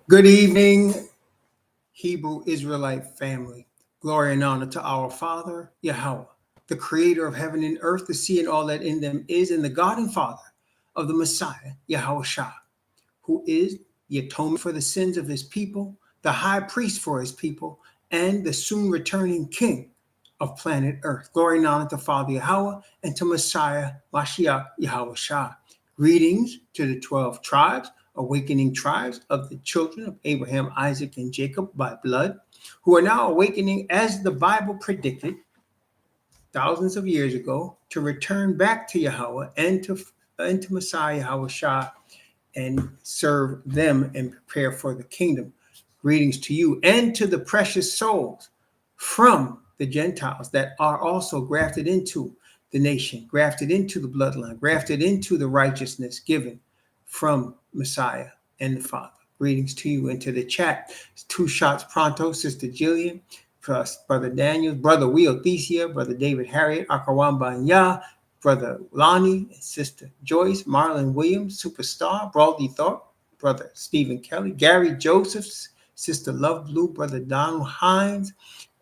Good evening, Hebrew Israelite family. Glory and honor to our Father, Yahweh, the creator of heaven and earth, the sea and all that in them is, and the God and Father of the Messiah, YHWH, who is the atonement for the sins of his people, the high priest for his people, and the soon returning king of planet earth. Glory and honor to Father Yahweh and to Messiah, Mashiach, YHWH. Greetings to the 12 tribes, awakening tribes of the children of Abraham, Isaac, and Jacob by blood, who are now awakening as the Bible predicted thousands of years ago to return back to Yahweh and to Messiah Yahushua and serve them and prepare for the kingdom. Greetings to you and to the precious souls from the Gentiles that are also grafted into the nation, grafted into the bloodline, grafted into the righteousness given from Messiah and the Father. Greetings to you and to the chat. Two shots pronto, Sister Jillian, Brother Daniel, Brother Wheel Thesia, Brother David Harriet, Akawamba and Yah, Brother Lonnie, and Sister Joyce, Marlon Williams, Superstar, Brody Thorpe, Brother Stephen Kelly, Gary Josephs, Sister Love Blue, Brother Donald Hines,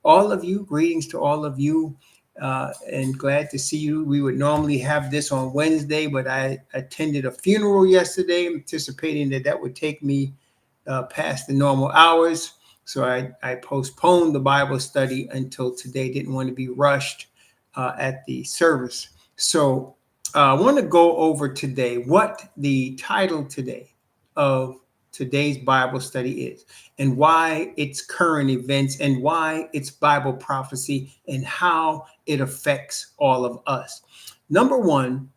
all of you, greetings to all of you, and glad to see you. We would normally have this on Wednesday, but I attended a funeral yesterday, anticipating that would take me past the normal hours. So I postponed the Bible study until today. Didn't want to be rushed at the service. So I want to go over today what the title today of today's Bible study is, and why it's current events, and why it's Bible prophecy, and how it affects all of us. Number one,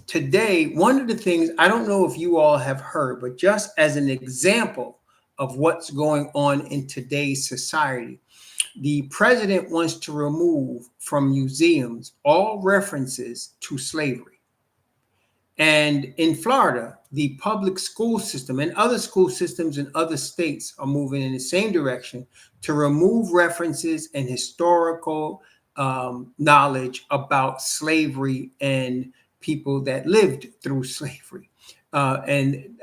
today, one of the things, I don't know if you all have heard, but just as an example of what's going on in today's society, the president wants to remove from museums all references to slavery. And in Florida, the public school system and other school systems in other states are moving in the same direction to remove references and historical knowledge about slavery and people that lived through slavery. And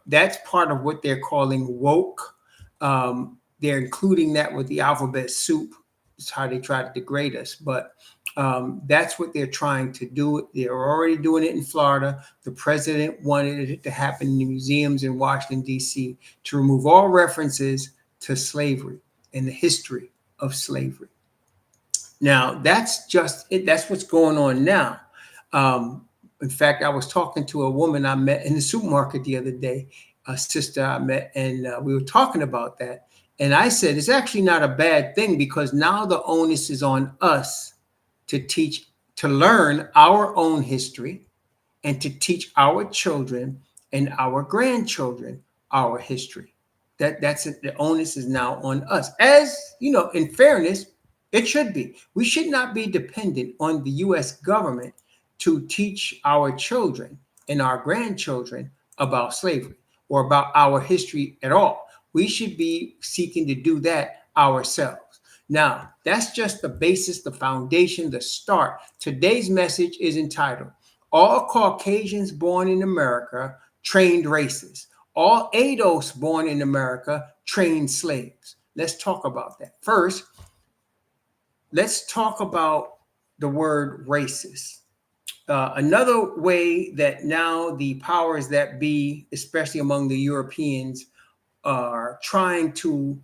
that's part of what they're calling woke. They're including that with the alphabet soup. It's how they try to degrade us. But that's what they're trying to do. They're already doing it in Florida. The president wanted it to happen in the museums in Washington, D.C., to remove all references to slavery and the history of slavery. Now, that's just it. That's what's going on now. In fact, I was talking to a woman I met in the supermarket the other day, a sister I met, and we were talking about that. And I said, it's actually not a bad thing, because now the onus is on us to learn our own history and to teach our children and our grandchildren our history. That's it. The onus is now on us. As you know, in fairness, it should be. We should not be dependent on the U.S. government to teach our children and our grandchildren about slavery or about our history at all. We should be seeking to do that ourselves. Now, that's just the basis, the foundation, the start. Today's message is entitled, All Caucasians Born in America Trained Racists. All ADOS born in America trained slaves. Let's talk about that. First, let's talk about the word racist. Another way that now the powers that be, especially among the Europeans, are trying to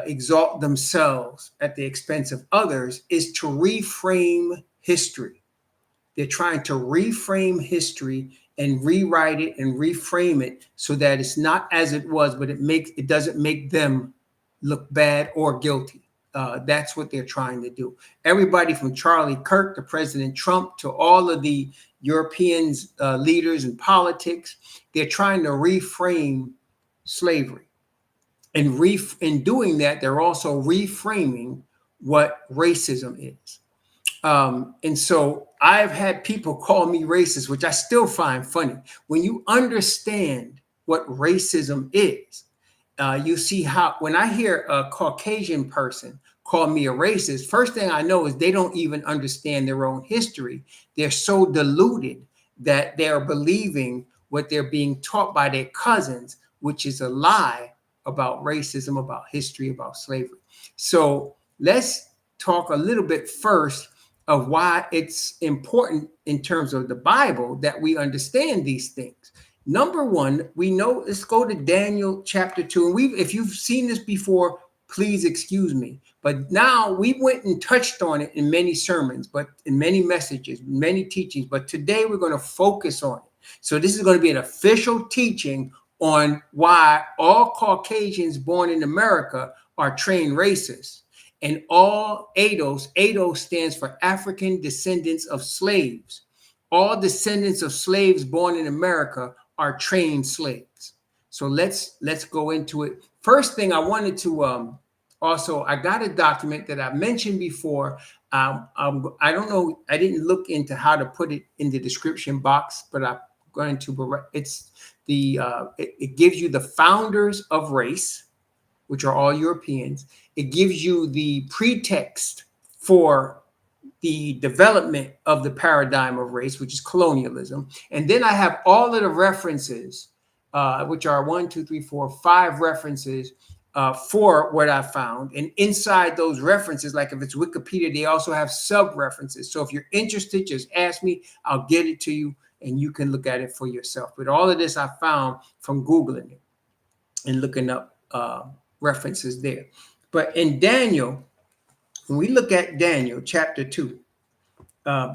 exalt themselves at the expense of others is to reframe history. They're trying to reframe history and rewrite it and reframe it so that it's not as it was, but it doesn't make them look bad or guilty. That's what they're trying to do. Everybody from Charlie Kirk to President Trump to all of the Europeans, leaders in politics, they're trying to reframe slavery. And in doing that, they're also reframing what racism is. And so I've had people call me racist, which I still find funny. When you understand what racism is, you see how when I hear a Caucasian person call me a racist, first thing I know is they don't even understand their own history. They're so deluded that they're believing what they're being taught by their cousins, which is a lie about racism, about history, about slavery. So let's talk a little bit first of why it's important in terms of the Bible that we understand these things. Number one, we know, let's go to Daniel chapter 2. And if you've seen this before, please excuse me. But now we went and touched on it in many sermons, but in many messages, many teachings. But today we're going to focus on it. So this is going to be an official teaching on why all Caucasians born in America are trained racists. And all ADOS stands for African descendants of slaves. All descendants of slaves born in America are trained slaves. So let's go into it. First thing I wanted to also, I got a document that I mentioned before. I don't know, I didn't look into how to put it in the description box, but I'm going to. It's the it gives you the founders of race, which are all Europeans. It gives you the pretext for the development of the paradigm of race, which is colonialism. And then I have all of the references, which are 1, 2, 3, 4, 5 references for what I found. And inside those references, like if it's Wikipedia, they also have sub-references. So if you're interested, just ask me, I'll get it to you and you can look at it for yourself. But all of this I found from Googling it and looking up references there. But in Daniel, when we look at Daniel chapter 2,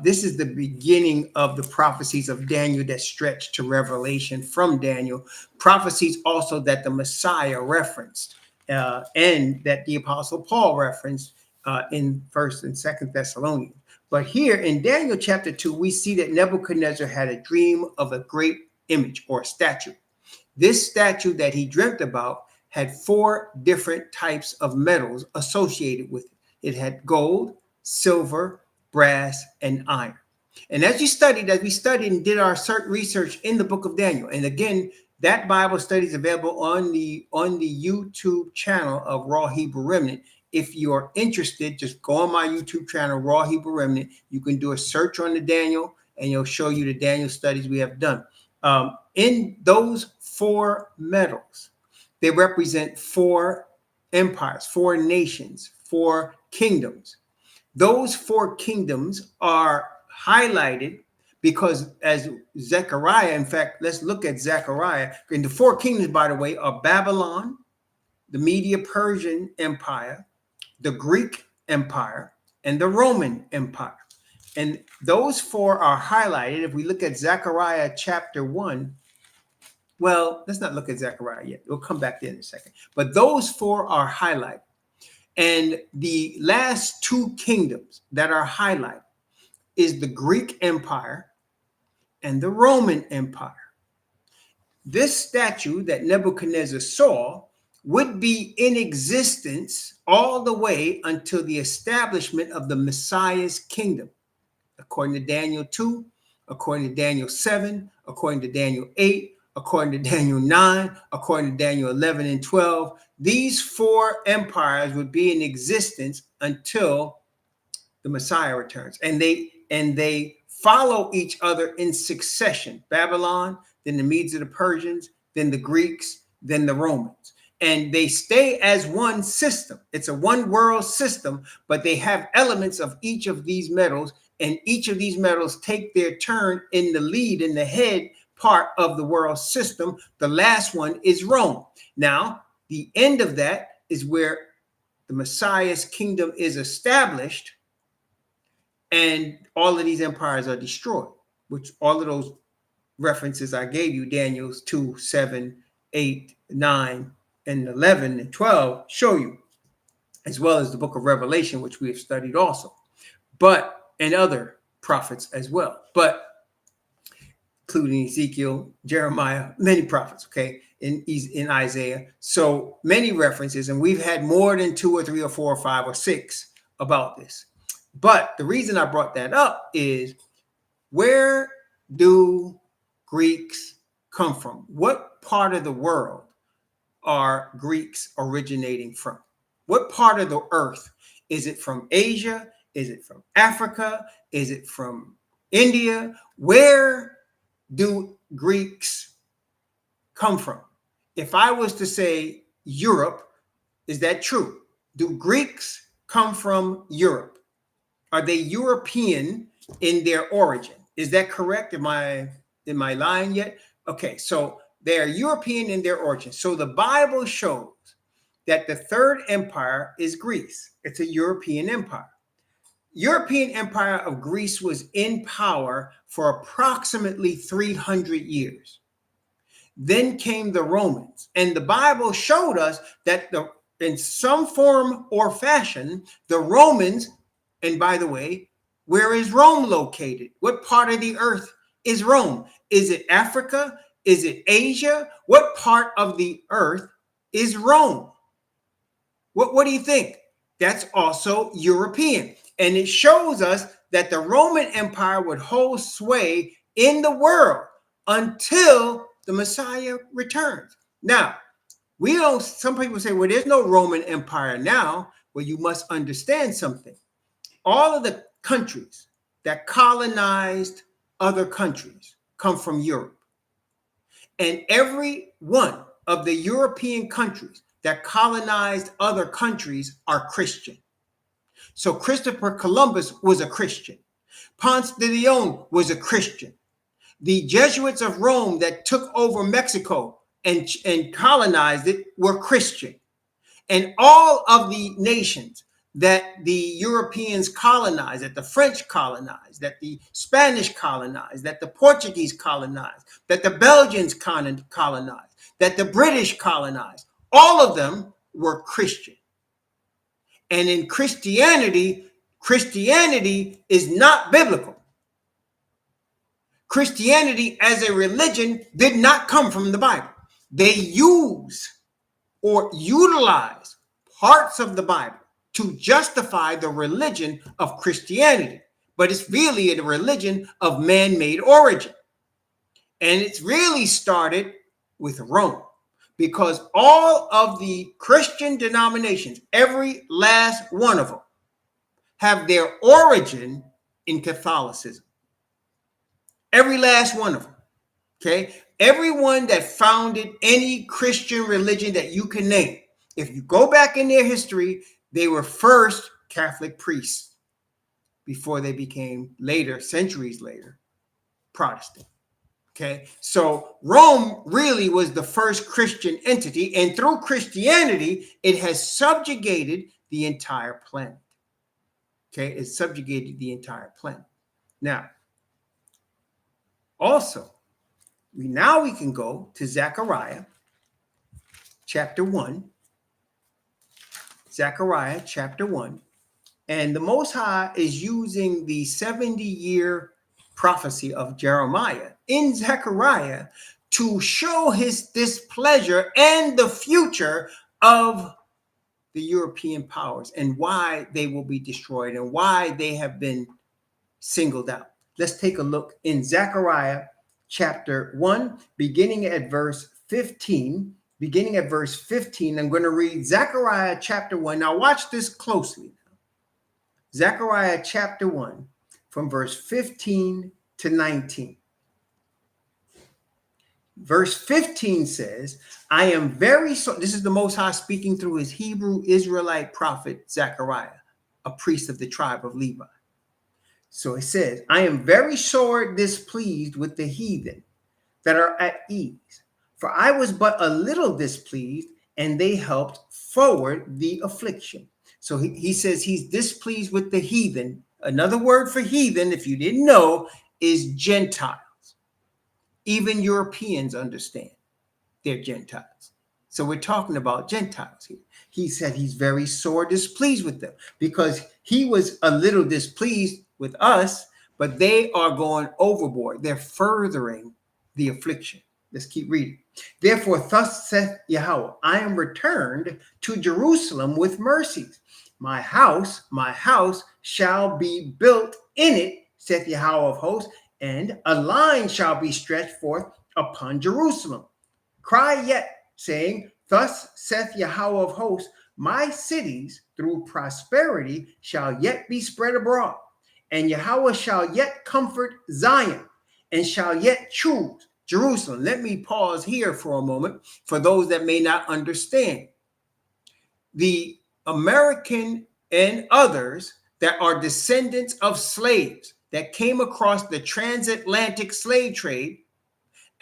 this is the beginning of the prophecies of Daniel that stretch to Revelation from Daniel. Prophecies also that the Messiah referenced and that the Apostle Paul referenced in 1st and 2nd Thessalonians. But here in Daniel chapter 2, we see that Nebuchadnezzar had a dream of a great image or statue. This statue that he dreamt about had 4 different types of metals associated with it. It had gold, silver, brass, and iron. And as we studied and did our research in the book of Daniel, and again, that Bible study is available on the YouTube channel of Raw Hebrew Remnant. If you are interested, just go on my YouTube channel, Raw Hebrew Remnant. You can do a search on the Daniel, and it'll show you the Daniel studies we have done. In those 4 metals, they represent 4 empires, 4 nations, 4 kingdoms. Those 4 kingdoms are highlighted because as Zechariah, in fact, let's look at Zechariah. And the 4 kingdoms, by the way, are Babylon, the Medo-Persian Empire, the Greek Empire, and the Roman Empire. And those 4 are highlighted. If we look at Zechariah chapter 1, well, let's not look at Zechariah yet. We'll come back there in a second. But those 4 are highlighted. And the last 2 kingdoms that are highlighted is the Greek Empire and the Roman Empire. This statue that Nebuchadnezzar saw would be in existence all the way until the establishment of the Messiah's kingdom. According to Daniel 2, according to Daniel 7, according to Daniel 8, according to Daniel 9, according to Daniel 11 and 12, these 4 empires would be in existence until the Messiah returns. And they follow each other in succession. Babylon, then the Medes and the Persians, then the Greeks, then the Romans. And they stay as one system. It's a one world system, but they have elements of each of these metals, and each of these metals take their turn in the lead, in the head part of the world system. The last one is Rome. Now, the end of that is where the Messiah's kingdom is established, and all of these empires are destroyed, which all of those references I gave you, Daniel 2, 7, 8, 9, and 11 and 12 show you, as well as the book of Revelation, which we have studied also, and other prophets as well, but including Ezekiel, Jeremiah, many prophets, okay, in Isaiah. So many references, and we've had more than 2 or 3 or 4 or 5 or 6 about this. But the reason I brought that up is, where do Greeks come from? What part of the world are Greeks originating from? What part of the earth? Is it from Asia? Is it from Africa? Is it from India? Where do Greeks come from? if I was to say Europe, is that true? Do Greeks come from Europe? Are they European in their origin? Is that correct? Am I lying yet? Okay, so they are European in their origin. So the Bible shows that the third empire is Greece. It's a European empire. European empire of Greece was in power for approximately 300 years. Then came the Romans, and the Bible showed us that in some form or fashion, the Romans, and by the way, where is Rome located? What part of the earth is Rome? Is it Africa? Is it Asia? What part of the earth is Rome? What do you think? That's also European. And it shows us that the Roman Empire would hold sway in the world until the Messiah returns. Now, some people say, well, there's no Roman Empire now. Well, you must understand something. All of the countries that colonized other countries come from Europe. And every one of the European countries that colonized other countries are Christian. So Christopher Columbus was a Christian. Ponce de Leon was a Christian. The Jesuits of Rome that took over Mexico and colonized it were Christian. And all of the nations that the Europeans colonized, that the French colonized, that the Spanish colonized, that the Portuguese colonized, that the Belgians colonized, that the British colonized, all of them were Christian. And in Christianity is not biblical. Christianity as a religion did not come from the Bible. They use or utilize parts of the Bible to justify the religion of Christianity, but it's really a religion of man-made origin. And it's really started with Rome, because all of the Christian denominations, every last one of them, have their origin in Catholicism. Every last one of them. Okay? Everyone that founded any Christian religion that you can name, if you go back in their history, they were first Catholic priests before they became later, centuries later, Protestant. Okay, so Rome really was the first Christian entity, and through Christianity, it has subjugated the entire planet. Okay, it subjugated the entire planet. Now, also, we can go to Zechariah chapter 1. Zechariah chapter 1. And the Most High is using the 70-year prophecy of Jeremiah in Zechariah to show his displeasure and the future of the European powers and why they will be destroyed and why they have been singled out. Let's take a look in Zechariah chapter 1, beginning at verse 15. Beginning at verse 15, I'm going to read Zechariah chapter 1. Now watch this closely. Zechariah chapter 1 from verse 15 to 19. Verse 15 says, I am very sorry. This is the Most High speaking through his Hebrew Israelite prophet Zechariah, a priest of the tribe of Levi. So it says, I am very sore displeased with the heathen that are at ease. For I was but a little displeased, and they helped forward the affliction. So he says he's displeased with the heathen. Another word for heathen, if you didn't know, is Gentiles. Even Europeans understand they're Gentiles. So we're talking about Gentiles here. He said he's very sore displeased with them because he was a little displeased with us, but they are going overboard. They're furthering the affliction. Let's keep reading. Therefore, thus saith Yahweh, I am returned to Jerusalem with mercies. My house shall be built in it, saith Yahweh of hosts, and a line shall be stretched forth upon Jerusalem. Cry yet, saying, thus saith Yahweh of hosts, my cities through prosperity shall yet be spread abroad, and Yahweh shall yet comfort Zion, and shall yet choose Jerusalem. Let me pause here for a moment for those that may not understand. The American and others that are descendants of slaves that came across the transatlantic slave trade,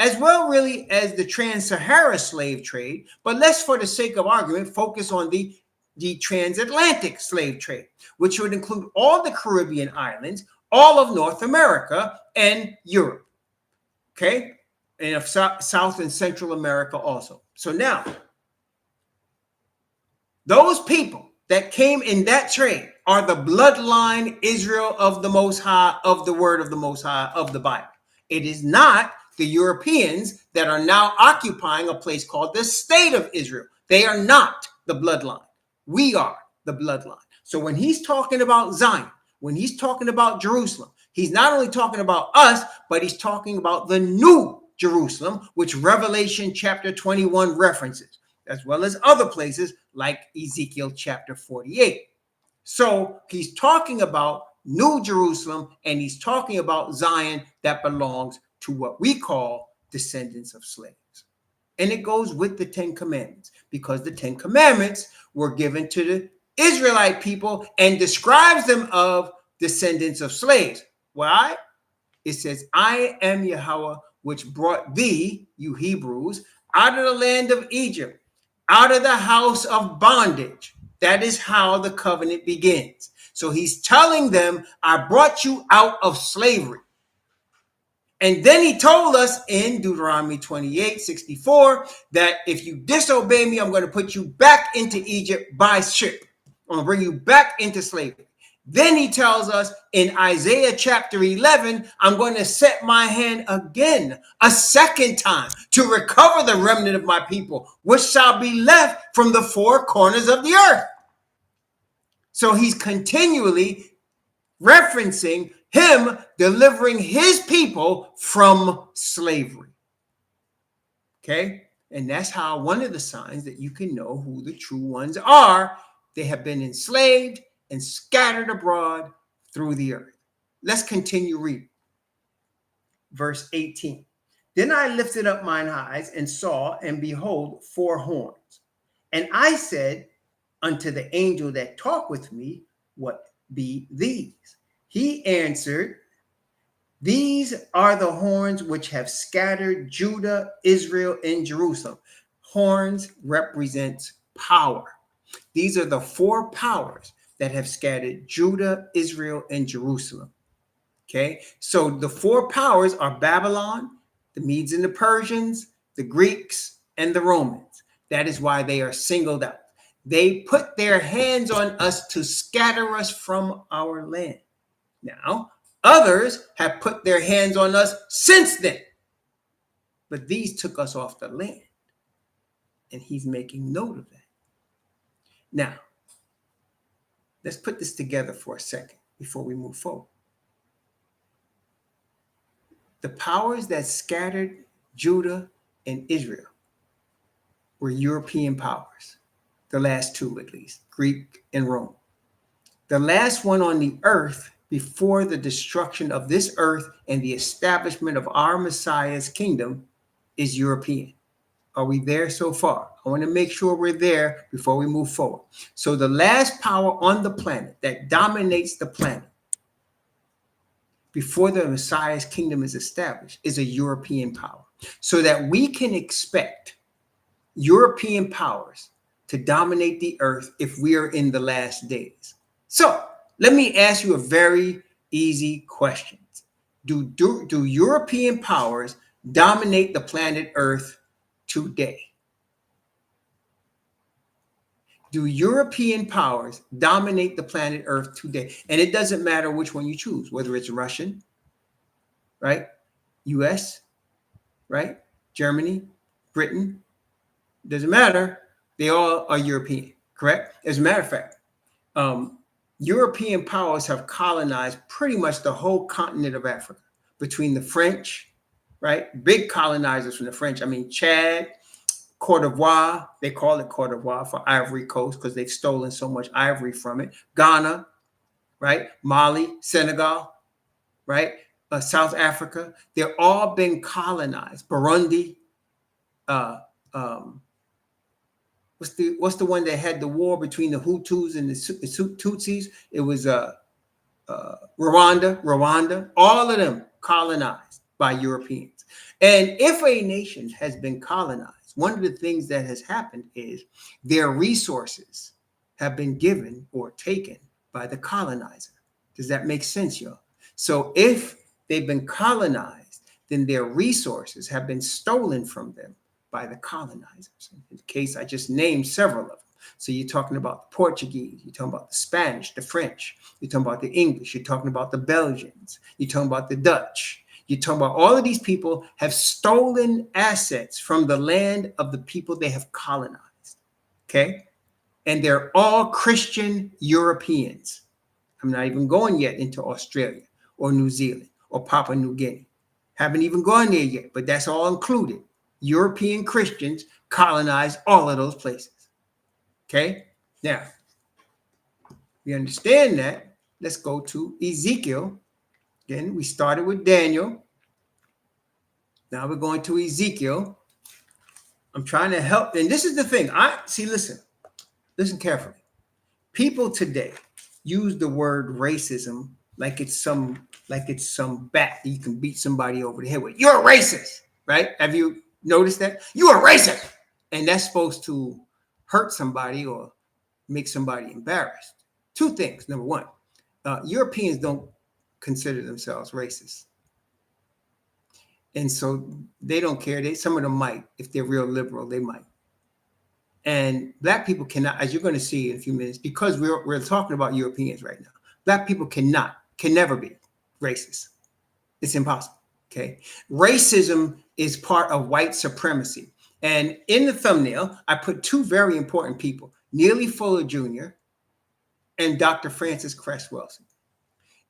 as well really as the trans-Sahara slave trade, but let's, for the sake of argument, focus on the transatlantic slave trade, which would include all the Caribbean islands, all of North America, and Europe, okay? And of South and Central America also. So now, those people that came in that trade are the bloodline Israel of the Most High, of the word of the Most High, of the Bible. It is not the Europeans that are now occupying a place called the State of Israel. They are not the bloodline. We are the bloodline. So when he's talking about Zion, when he's talking about Jerusalem, he's not only talking about us, but he's talking about the new Jerusalem, which Revelation chapter 21 references, as well as other places like Ezekiel chapter 48. So he's talking about New Jerusalem, and he's talking about Zion that belongs to what we call descendants of slaves. And it goes with the 10 Commandments, because the 10 Commandments were given to the Israelite people and describes them of descendants of slaves. Why? It says, I am Yahweh, which brought thee, you Hebrews, out of the land of Egypt, out of the house of bondage. That is how the covenant begins. So he's telling them, I brought you out of slavery. And then he told us in Deuteronomy 28:64 that if you disobey me, I'm going to put you back into Egypt by ship. I'm going to bring you back into slavery. Then he tells us in Isaiah chapter 11, I'm going to set my hand again a second time to recover the remnant of my people, which shall be left from the four corners of the earth. So he's continually referencing him delivering his people from slavery. Okay? And that's how one of the signs that you can know who the true ones are. They have been enslaved and scattered abroad through the earth. Let's continue reading. Verse 18. Then I lifted up mine eyes and saw, and behold, 4 horns. And I said unto the angel that talked with me, what be these? He answered, these are the horns which have scattered Judah, Israel, and Jerusalem. Horns represents power. These are the 4 powers that have scattered Judah, Israel, and Jerusalem. Okay, so the 4 powers are Babylon, the Medes and the Persians, the Greeks, and the Romans. That is why they are singled out. They put their hands on us to scatter us from our land. Now, others have put their hands on us since then, but these took us off the land, and he's making note of that. Now, let's put this together for a second before we move forward. The powers that scattered Judah and Israel were European powers, the last 2 at least, Greek and Rome. The last one on the earth before the destruction of this earth and the establishment of our Messiah's kingdom is European. Are we there so far? I want to make sure we're there before we move forward. So the last power on the planet that dominates the planet before the Messiah's kingdom is established is a European power. So that we can expect European powers to dominate the earth if we are in the last days. So let me ask you a very easy question. Do European powers dominate the planet Earth today? Do European powers dominate the planet Earth today? And it doesn't matter which one you choose, whether it's Russian, right? US, right? Germany, Britain, doesn't matter. They all are European, correct? As a matter of fact, European powers have colonized pretty much the whole continent of Africa between the French, right? Big colonizers from the French. I mean, Chad, Cote d'Ivoire, they call it Cote d'Ivoire for Ivory Coast because they've stolen so much ivory from it. Ghana, right? Mali, Senegal, right? South Africa. They're all been colonized. Burundi. What's the one that had the war between the Hutus and the Tutsis? It was Rwanda. All of them colonized by Europeans. And if a nation has been colonized, one of the things that has happened is their resources have been given or taken by the colonizer. Does that make sense, y'all? So if they've been colonized, then their resources have been stolen from them by the colonizers. In the case, I just named several of them. So you're talking about the Portuguese, you're talking about the Spanish, the French, you're talking about the English, you're talking about the Belgians, you're talking about the Dutch, you're talking about all of these people have stolen assets from the land of the people they have colonized, okay? And they're all Christian Europeans. I'm not even going yet into Australia or New Zealand or Papua New Guinea. Haven't even gone there yet, but that's all included. European Christians colonized all of those places. Okay, now we understand that. Let's go to Ezekiel. Again, we started with Daniel. Now we're going to Ezekiel. I'm trying to help. And this is the thing. Listen carefully. People today use the word racism like it's some bat that you can beat somebody over the head with. You're a racist, right? Have you noticed that? You're a racist. And that's supposed to hurt somebody or make somebody embarrassed. Two things. Number one, Europeans don't consider themselves racist. And so they don't care. Some of them might. If they're real liberal, they might. And Black people cannot, as you're going to see in a few minutes, because we're talking about Europeans right now, Black people can never be racist. It's impossible. Okay. Racism is part of white supremacy. And in the thumbnail, I put two very important people, Neely Fuller Jr. and Dr. Francis Cress Welsing.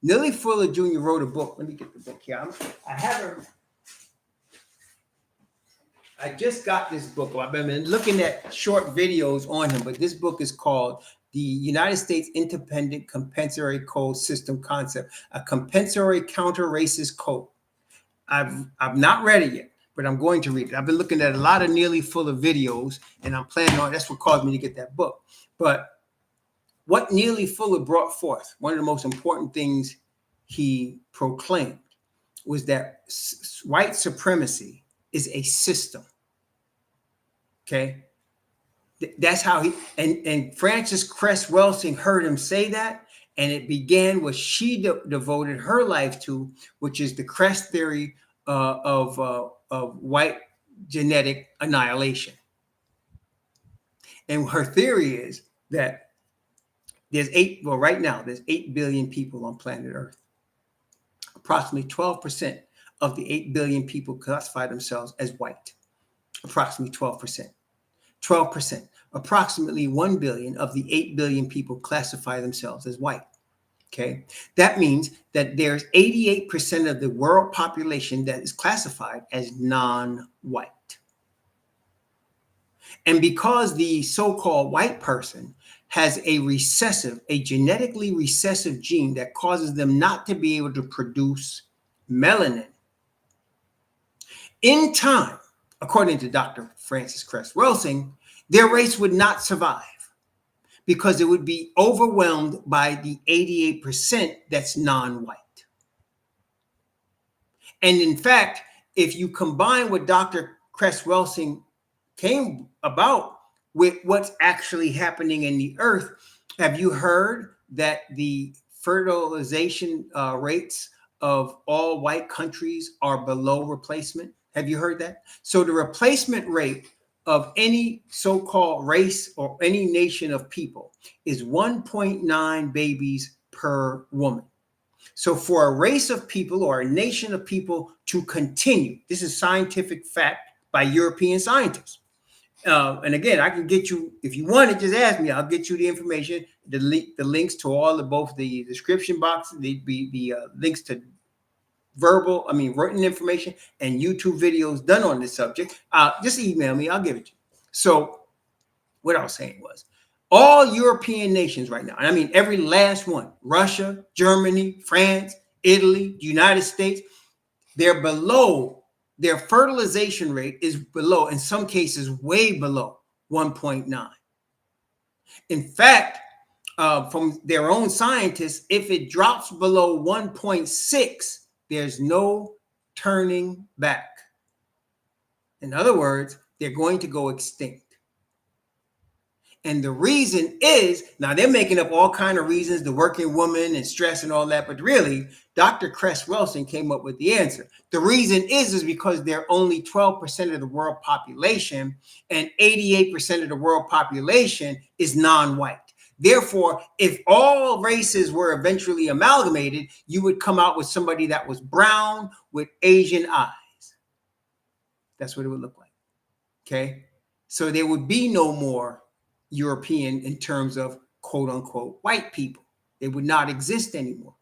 Neely Fuller Jr. wrote a book. Let me get the book here. I just got this book. I've been looking at short videos on him, but this book is called The United States Independent Compensatory Code System Concept, a compensatory counter-racist code. I've not read it yet, but I'm going to read it. I've been looking at a lot of Neely Fuller videos, and I'm planning on, that's what caused me to get that book. But what Neely Fuller brought forth, one of the most important things he proclaimed was that white supremacy is a system. Okay? That's how and Francis Cress Welsing heard him say that, and it began what she devoted her life to, which is the Cress theory of white genetic annihilation. And her theory is that right now, there's 8 billion people on planet Earth. Approximately 12% of the 8 billion people classify themselves as white. Approximately 12%. 12%. Approximately 1 billion of the 8 billion people classify themselves as white. Okay. That means that there's 88% of the world population that is classified as non-white. And because the so-called white person has a genetically recessive gene that causes them not to be able to produce melanin, in time, according to Dr. Francis Cress Welsing, their race would not survive because it would be overwhelmed by the 88% that's non-white. And in fact, if you combine what Dr. Cress Welsing came about with what's actually happening in the earth, have you heard that the fertilization rates of all white countries are below replacement? Have you heard that? So the replacement rate of any so-called race or any nation of people is 1.9 babies per woman. So for a race of people or a nation of people to continue, this is scientific fact by European scientists. And again, I can get you, if you want it, just ask me. I'll get you the information, the links to both the description box, the links to written information and YouTube videos done on this subject. Just email me. I'll give it to you. So what I was saying was all European nations right now, and I mean every last one, Russia, Germany, France, Italy, the United States, they're below, their fertilization rate is below, in some cases, way below 1.9. In fact, from their own scientists, if it drops below 1.6, there's no turning back. In other words, they're going to go extinct. And the reason is, now they're making up all kinds of reasons, the working woman and stress and all that, but really, Dr. Cress Wilson came up with the answer. The reason is because they're only 12% of the world population, and 88% of the world population is non-white. Therefore, if all races were eventually amalgamated, you would come out with somebody that was brown with Asian eyes. That's what it would look like. Okay? So there would be no more European in terms of quote unquote white people. They would not exist anymore.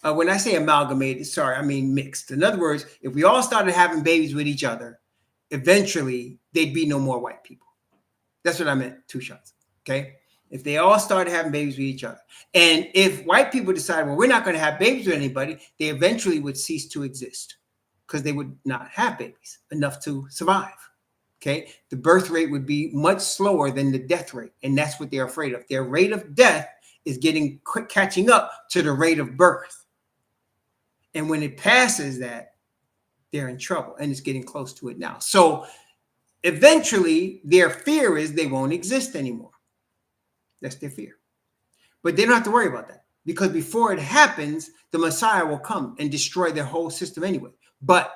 When I say amalgamated, sorry, I mean mixed. In other words, if we all started having babies with each other, eventually there'd be no more white people. That's what I meant, two shots. Okay? If they all started having babies with each other. And if white people decided, well, we're not going to have babies with anybody, they eventually would cease to exist because they would not have babies enough to survive. Okay, the birth rate would be much slower than the death rate, and that's what they're afraid of. Their rate of death is catching up to the rate of birth, and when it passes that, they're in trouble, and it's getting close to it now. So eventually, their fear is they won't exist anymore. That's their fear, but they don't have to worry about that because before it happens, the Messiah will come and destroy their whole system anyway. But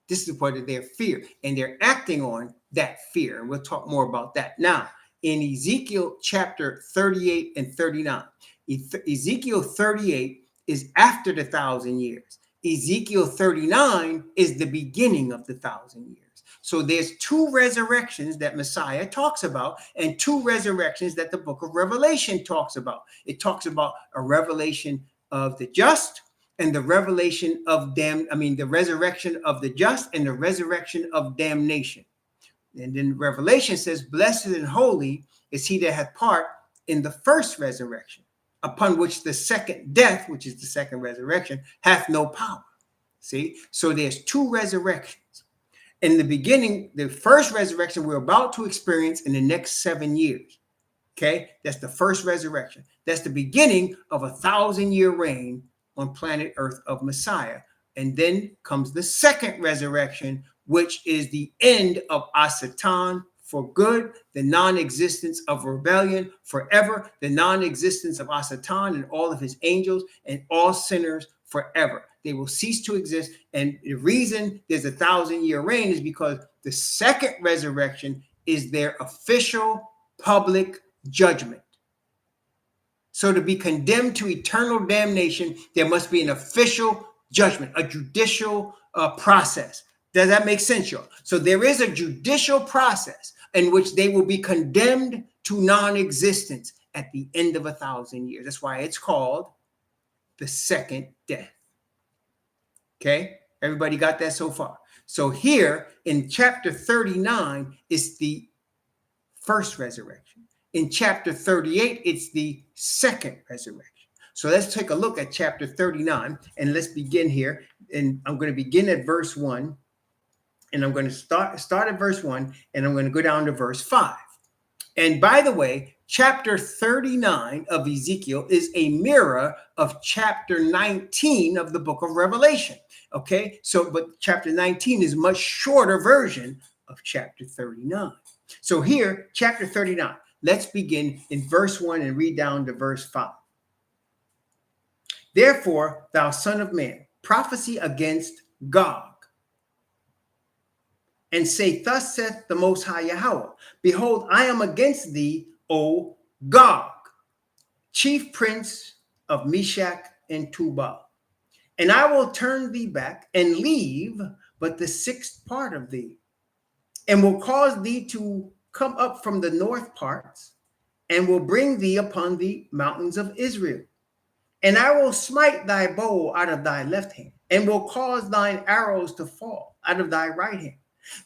this is part of their fear, and they're acting on that fear. And we'll talk more about that. Now, in Ezekiel chapter 38 and 39, Ezekiel 38 is after the 1,000 years. Ezekiel 39 is the beginning of the 1,000 years. So there's two resurrections that Messiah talks about and two resurrections that the book of Revelation talks about. It talks about a revelation of the just and the revelation of the resurrection of the just and the resurrection of damnation. And then Revelation says, blessed and holy is he that hath part in the first resurrection, upon which the second death, which is the second resurrection, hath no power. See? So there's two resurrections. In the beginning, the first resurrection we're about to experience in the next 7 years. Okay? That's the first resurrection. That's the beginning of a 1,000-year reign on planet Earth of Messiah. And then comes the second resurrection, which is the end of Asatan for good, the non-existence of rebellion forever, the non-existence of Asatan and all of his angels and all sinners forever. They will cease to exist. And the reason there's a 1,000-year reign is because the second resurrection is their official public judgment. So to be condemned to eternal damnation, there must be an official judgment, a judicial process. Does that make sense, y'all? So there is a judicial process in which they will be condemned to non-existence at the end of 1,000 years. That's why it's called the second death. Okay? Everybody got that so far? So here in chapter 39 is the first resurrection. In chapter 38, it's the second resurrection. So let's take a look at chapter 39 and let's begin here. And I'm going to begin at verse 1. And I'm going to start at verse 1 and I'm going to go down to verse 5. And by the way, chapter 39 of Ezekiel is a mirror of chapter 19 of the book of Revelation. Okay, so but chapter 19 is a much shorter version of chapter 39. So here, chapter 39, let's begin in verse 1 and read down to verse 5. Therefore, thou son of man, prophesy against Gog, and say, thus saith the Most High Yahweh, behold, I am against thee, O Gog, chief prince of Meshach and Tubal. And I will turn thee back and leave but the sixth part of thee, and will cause thee to come up from the north parts, and will bring thee upon the mountains of Israel. And I will smite thy bow out of thy left hand, and will cause thine arrows to fall out of thy right hand.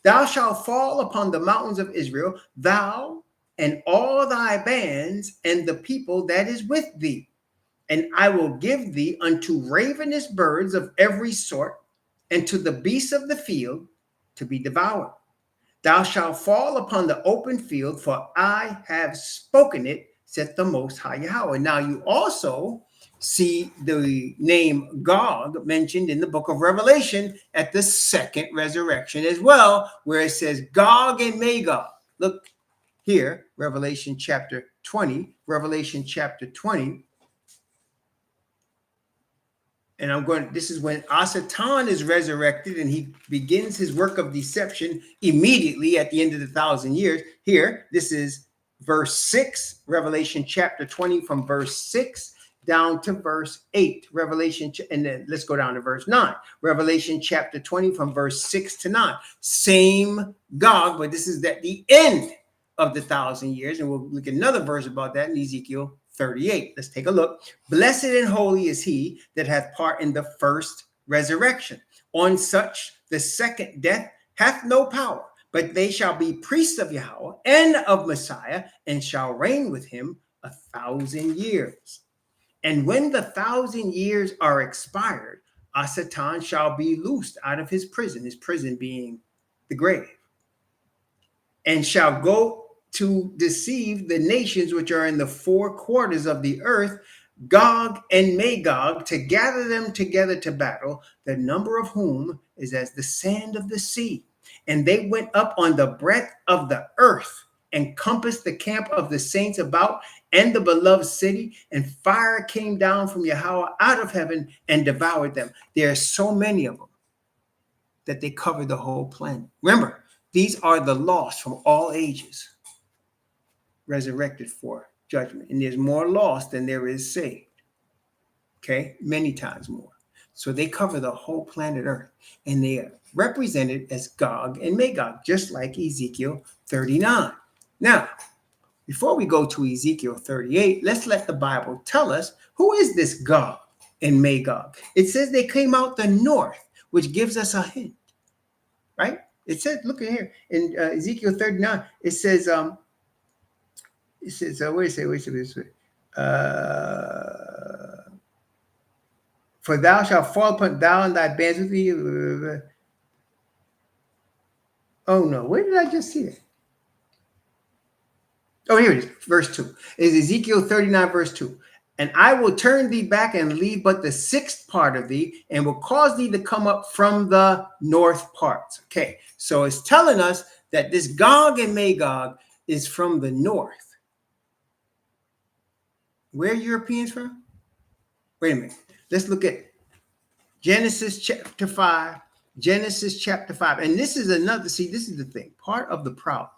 Thou shalt fall upon the mountains of Israel, thou and all thy bands, and the people that is with thee. And I will give thee unto ravenous birds of every sort, and to the beasts of the field to be devoured. Thou shalt fall upon the open field, for I have spoken it, saith the Most High Yahweh. Now you also see the name Gog mentioned in the book of Revelation at the second resurrection as well, where it says Gog and Magog. Look here, Revelation chapter 20, and this is when Asatan is resurrected and he begins his work of deception immediately at the end of the 1,000 years. Here, this is verse 6, Revelation chapter 20, from verse 6 down to verse 8. And then let's go down to verse 9. Revelation chapter 20, from verse 6 to 9. Same Gog, but this is at the end of the 1,000 years. And we'll look at another verse about that in Ezekiel 38. Let's take a look. Blessed and holy is he that hath part in the first resurrection. On such the second death hath no power, but they shall be priests of Yahweh and of Messiah, and shall reign with him 1,000 years. And when the 1,000 years are expired, Asatan shall be loosed out of his prison being the grave, and shall go to deceive the nations which are in the four quarters of the earth, Gog and Magog, to gather them together to battle, the number of whom is as the sand of the sea. And they went up on the breadth of the earth, and compassed the camp of the saints about, and the beloved city, and fire came down from Yahweh out of heaven and devoured them. There are so many of them that they cover the whole planet. Remember, these are the lost from all ages, resurrected for judgment. And there's more lost than there is saved. Okay, many times more. So they cover the whole planet Earth, and they are represented as Gog and Magog, just like Ezekiel 39. Now, before we go to Ezekiel 38, let's let the Bible tell us, who is this Gog and Magog? It says they came out the north, which gives us a hint, right? It says, look at here in Ezekiel 39, it says, for thou shalt fall upon thou and thy bands with thee. Oh no, where did I just see it? Oh, here it is, verse 2. It is Ezekiel 39, verse 2. And I will turn thee back and leave but the sixth part of thee, and will cause thee to come up from the north parts. Okay, so it's telling us that this Gog and Magog is from the north. Where are Europeans from? Wait a minute. Let's look at Genesis chapter 5. Genesis chapter 5. And this is another, see, this is the thing. Part of the problem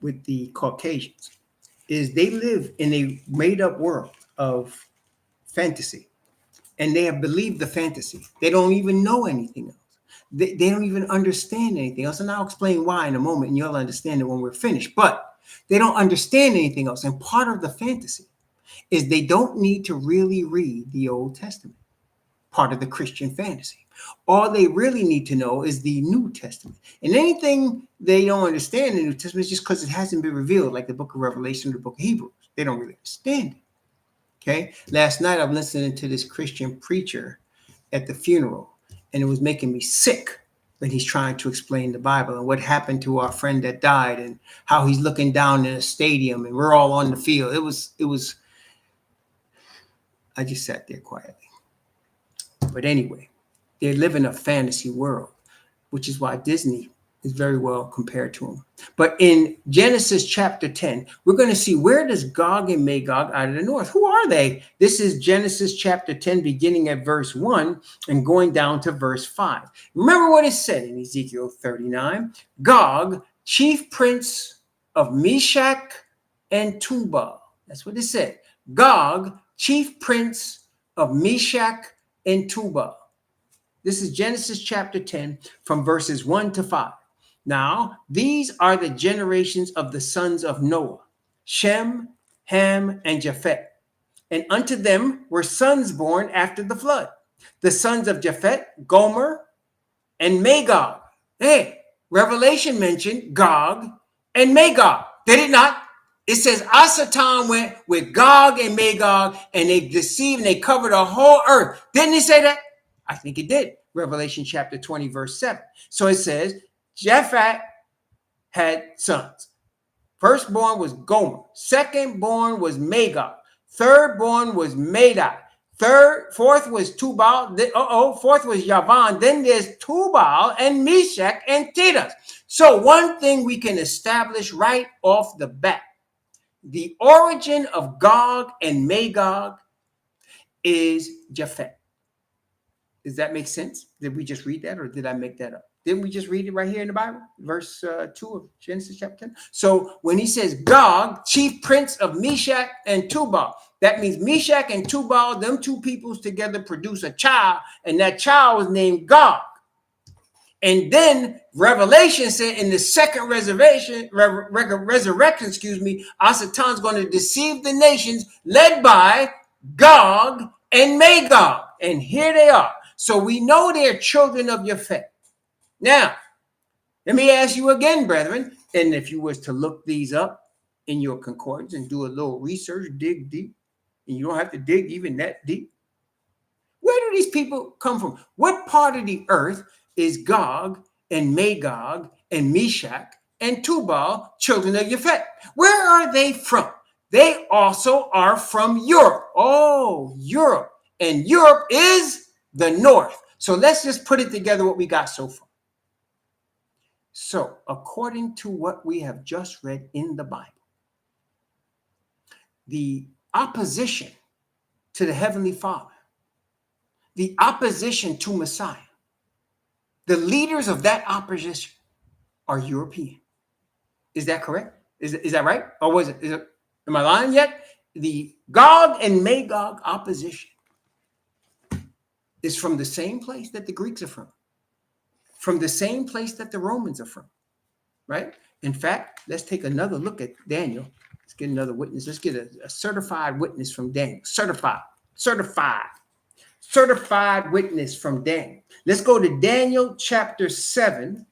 with the Caucasians is they live in a made-up world of fantasy. And they have believed the fantasy. They don't even know anything else. They don't even understand anything else. And I'll explain why in a moment, and you'll understand it when we're finished. But they don't understand anything else. And part of the fantasy is they don't need to really read the Old Testament, part of the Christian fantasy. All they really need to know is the New Testament. And anything they don't understand in the New Testament is just because it hasn't been revealed, like the book of Revelation or the book of Hebrews. They don't really understand it. Okay. Last night, I'm listening to this Christian preacher at the funeral, and it was making me sick when he's trying to explain the Bible and what happened to our friend that died and how he's looking down in a stadium and we're all on the field. It was, I just sat there quietly. But anyway, they live in a fantasy world, which is why Disney is very well compared to them. But in Genesis chapter 10, we're going to see, where does Gog and Magog out of the north? Who are they? This is Genesis chapter 10, beginning at verse 1 and going down to verse 5. Remember what it said in Ezekiel 39. Gog, chief prince of Meshach and Tubal. That's what it said. Gog, chief prince of Meshach and Tubal. This is Genesis chapter 10 from verses 1 to 5. Now, these are the generations of the sons of Noah, Shem, Ham, and Japheth. And unto them were sons born after the flood. The sons of Japheth, Gomer, and Magog. Hey, Revelation mentioned Gog and Magog. Did it not? It says Asatan went with Gog and Magog, and they deceived and they covered the whole earth. Didn't it say that? I think it did. Revelation chapter 20, verse 7. So it says Japhet had sons. Firstborn was Gomer. Secondborn was Magog. Thirdborn was Madai. Fourth was Tubal. Fourth was Yavan. Then there's Tubal and Meshach and Titus. So one thing we can establish right off the bat, the origin of Gog and Magog is Japhet. Does that make sense? Did we just read that, or did I make that up? Didn't we just read it right here in the Bible? Verse 2 of Genesis chapter 10. So when he says Gog, chief prince of Meshach and Tubal, that means Meshach and Tubal, them two peoples together produce a child, and that child was named Gog. And then Revelation said in the second resurrection, Asatan's going to deceive the nations led by Gog and Magog. And here they are. So we know they're children of Japhet. Now, let me ask you again, brethren, and if you was to look these up in your concordance and do a little research, dig deep, and you don't have to dig even that deep, where do these people come from? What part of the earth is Gog and Magog and Meshach and Tubal, children of Japhet? Where are they from? They also are from Europe. Oh, Europe. And Europe is the north. So let's just put it together what we got so far. So according to what we have just read in the Bible, the opposition to the Heavenly Father, the opposition to Messiah, the leaders of that opposition are European. Is that correct? Is that right? Or was it? Am I lying yet? The Gog and Magog opposition is from the same place that the Greeks are from the same place that the Romans are from, right? In fact, let's take another look at Daniel. Let's get another witness. Let's get a certified witness from Daniel. Certified witness from Daniel. Let's go to Daniel chapter 7.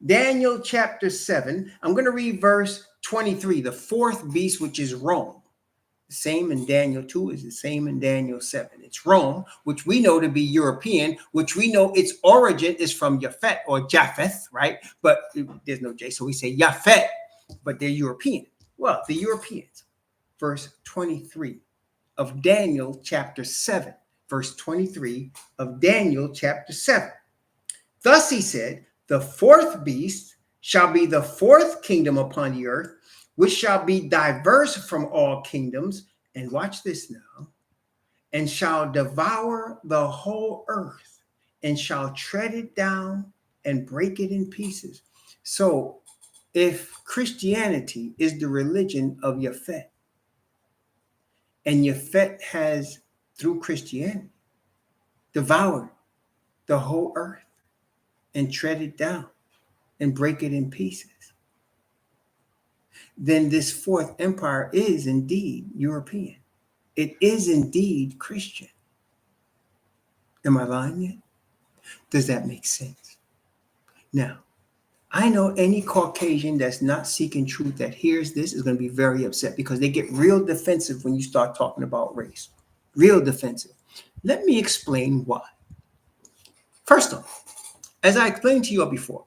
Daniel chapter 7. I'm going to read verse 23. The fourth beast, which is Rome. The same in Daniel 2 is the same in Daniel 7. It's Rome, which we know to be European, which we know its origin is from Japhet or Japheth, right? But there's no J, so we say Japhet, but they're European. Well, the Europeans. Verse 23 of Daniel chapter 7. Verse 23 of Daniel chapter 7. Thus he said, the fourth beast shall be the fourth kingdom upon the earth, which shall be diverse from all kingdoms, and watch this now, and shall devour the whole earth, and shall tread it down and break it in pieces. So if Christianity is the religion of Japhet, and Japhet has, through Christianity, devoured the whole earth and tread it down and break it in pieces, then this fourth empire is indeed European. It is indeed Christian. Am I lying yet? Does that make sense? Now, I know any Caucasian that's not seeking truth that hears this is going to be very upset because they get real defensive when you start talking about race. Real defensive. Let me explain why. First off, as I explained to you before,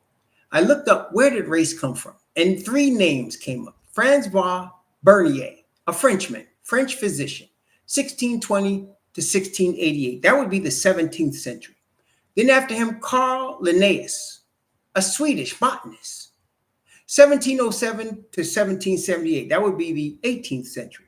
I looked up where did race come from, and three names came up. Francois Bernier, a Frenchman, French physician, 1620 to 1688. That would be the 17th century. Then after him, Carl Linnaeus, a Swedish botanist, 1707 to 1778. That would be the 18th century.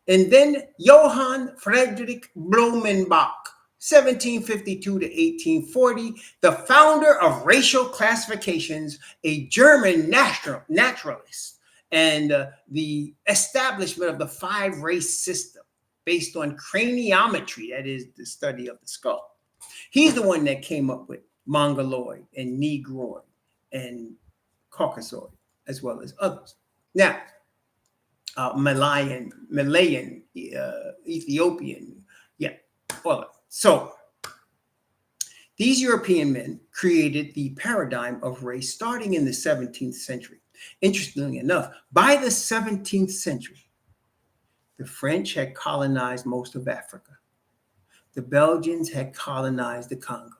And then Johann Friedrich Blumenbach, 1752 to 1840, the founder of racial classifications, a German naturalist, and the establishment of the five-race system based on craniometry, that is the study of the skull. He's the one that came up with Mongoloid and Negroid and Caucasoid, as well as others. Now, Malayan, Ethiopian, yeah, well, so These European men created the paradigm of race starting in the 17th century. Interestingly enough, by the 17th century, the French had colonized most of Africa. The Belgians had colonized the Congo.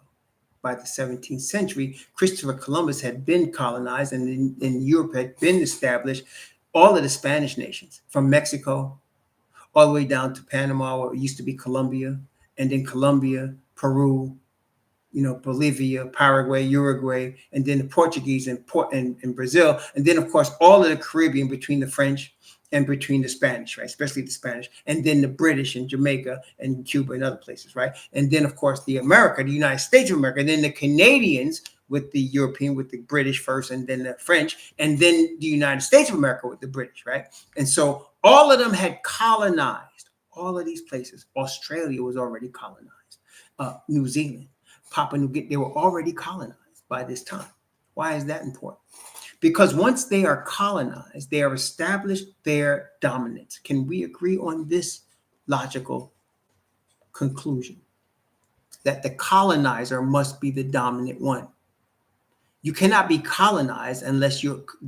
By the 17th century, Christopher Columbus had been colonized, and in Europe had been established all of the Spanish nations, from Mexico all the way down to Panama, where it used to be Colombia, and then Colombia, Peru, Bolivia, Paraguay, Uruguay, and then the Portuguese and Brazil. And then, of course, all of the Caribbean between the French and between the Spanish, right? Especially the Spanish. And then the British and Jamaica and Cuba and other places, right? And then, of course, the United States of America, and then the Canadians with the European, with the British first, and then the French, and then the United States of America with the British, right? And so all of them had colonized all of these places. Australia was already colonized. New Zealand, Papua New Guinea, they were already colonized by this time. Why is that important? Because once they are colonized, they are established their dominance. Can we agree on this logical conclusion? That the colonizer must be the dominant one. You cannot be colonized unless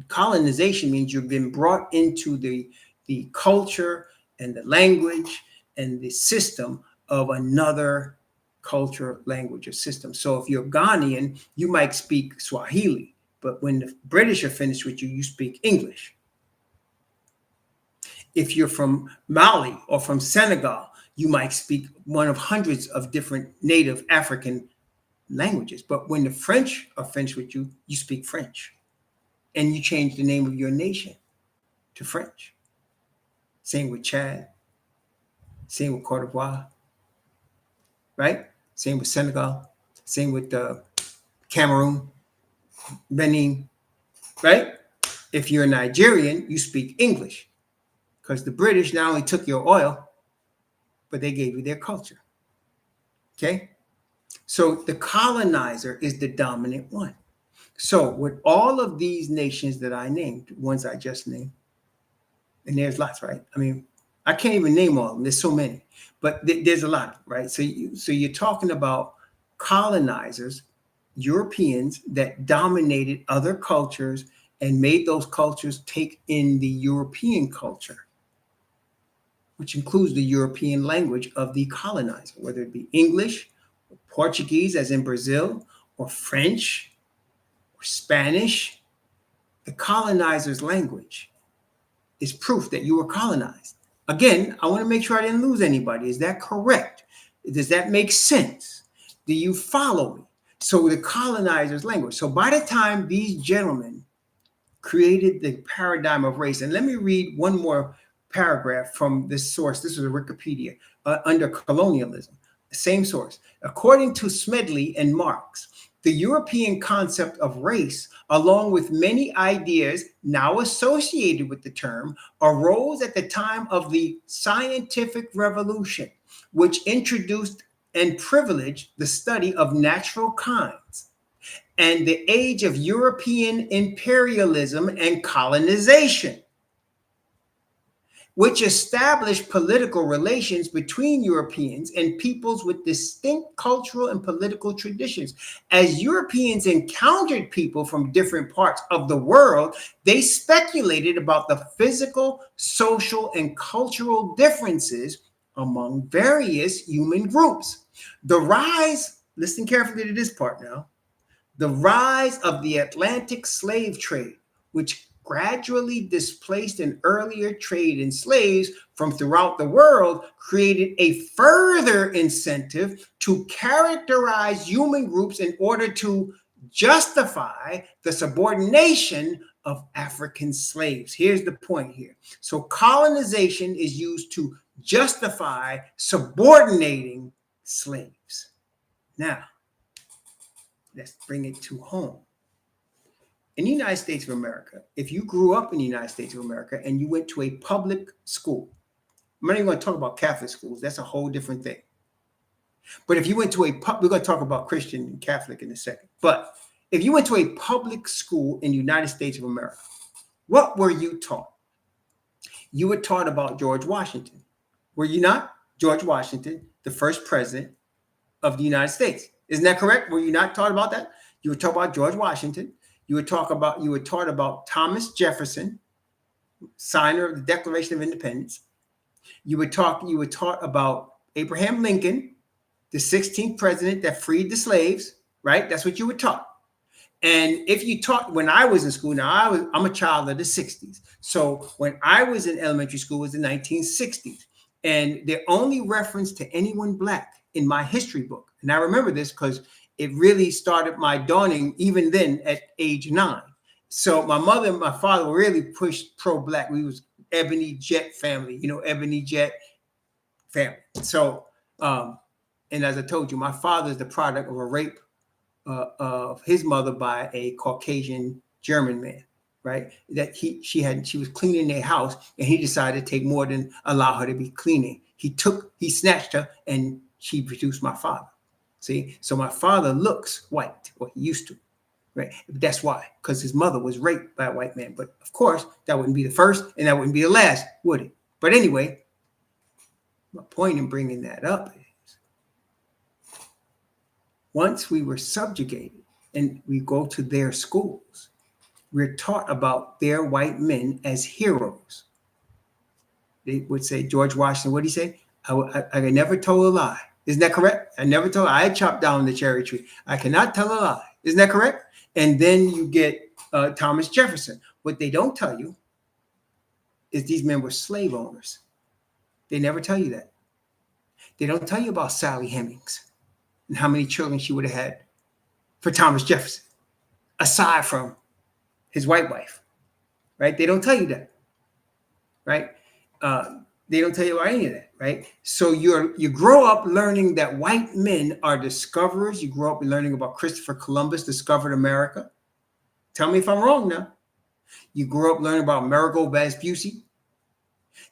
colonization means you've been brought into the culture and the language and the system of another culture, language, or system. So if you're Ghanaian, you might speak Swahili, but when the British are finished with you, you speak English. If you're from Mali or from Senegal, you might speak one of hundreds of different native African languages. But when the French are finished with you, you speak French. And you change the name of your nation to French. Same with Chad. Same with Cote d'Ivoire. Right? Same with Senegal. Same with Cameroon, Benin. Right? If you're a Nigerian, you speak English. Because the British not only took your oil, but they gave you their culture. Okay? So the colonizer is the dominant one. So with all of these nations that I named, ones I just named, and there's lots, right? I mean, I can't even name all of them. There's so many, but there's a lot, right? So you're talking about colonizers, Europeans that dominated other cultures and made those cultures take in the European culture, which includes the European language of the colonizer, whether it be English, or Portuguese, as in Brazil, or French, or Spanish. The colonizer's language is proof that you were colonized. Again, I want to make sure I didn't lose anybody. Is that correct? Does that make sense? Do you follow me? So the colonizer's language. So by the time these gentlemen created the paradigm of race, and let me read one more paragraph from this source. This is a Wikipedia under colonialism, the same source. According to Smedley and Marx, the European concept of race, along with many ideas now associated with the term, arose at the time of the scientific revolution, which introduced and privileged the study of natural kinds, and the age of European imperialism and colonization, which established political relations between Europeans and peoples with distinct cultural and political traditions. As Europeans encountered people from different parts of the world, they speculated about the physical, social, and cultural differences among various human groups. The rise, listen carefully to this part now, the rise of the Atlantic slave trade, which gradually displaced an earlier trade in slaves from throughout the world, created a further incentive to characterize human groups in order to justify the subordination of African slaves. Here's the point here. So colonization is used to justify subordinating slaves. Now, let's bring it to home. In the United States of America, if you grew up in the United States of America and you went to a public school, I'm not even going to talk about Catholic schools. That's a whole different thing. But if you went to we're going to talk about Christian and Catholic in a second. But if you went to a public school in the United States of America, what were you taught? You were taught about George Washington. Were you not? George Washington, the first president of the United States. Isn't that correct? Were you not taught about that? You were taught about George Washington. You were taught about Thomas Jefferson, signer of the Declaration of Independence. You were taught about Abraham Lincoln, the 16th president that freed the slaves, right? That's what you were taught. And if you taught, when I was in school, now I'm a child of the 60s. So when I was in elementary school, it was the 1960s. And the only reference to anyone Black in my history book, and I remember this because it really started my dawning even then at age 9. So my mother and my father really pushed pro-Black. We was Ebony Jet family, Ebony Jet family. So, and as I told you, my father is the product of a rape of his mother by a Caucasian German man, right? That she was cleaning their house, and he decided to take more than allow her to be cleaning. He snatched her, and she produced my father. See, so my father looks white, or he used to, right? That's why, because his mother was raped by a white man. But of course, that wouldn't be the first, and that wouldn't be the last, would it? But anyway, my point in bringing that up is, once we were subjugated and we go to their schools, we're taught about their white men as heroes. They would say, George Washington, what did he say? I never told a lie. Isn't that correct? I chopped down the cherry tree. I cannot tell a lie. Isn't that correct? And then you get Thomas Jefferson. What they don't tell you is these men were slave owners. They never tell you that. They don't tell you about Sally Hemings and how many children she would have had for Thomas Jefferson, aside from his white wife, right? They don't tell you that, right? They don't tell you about any of that, right? So you grow up learning that white men are discoverers. You grow up learning about Christopher Columbus discovered America. Tell me if I'm wrong now. You grow up learning about Amerigo Vespucci.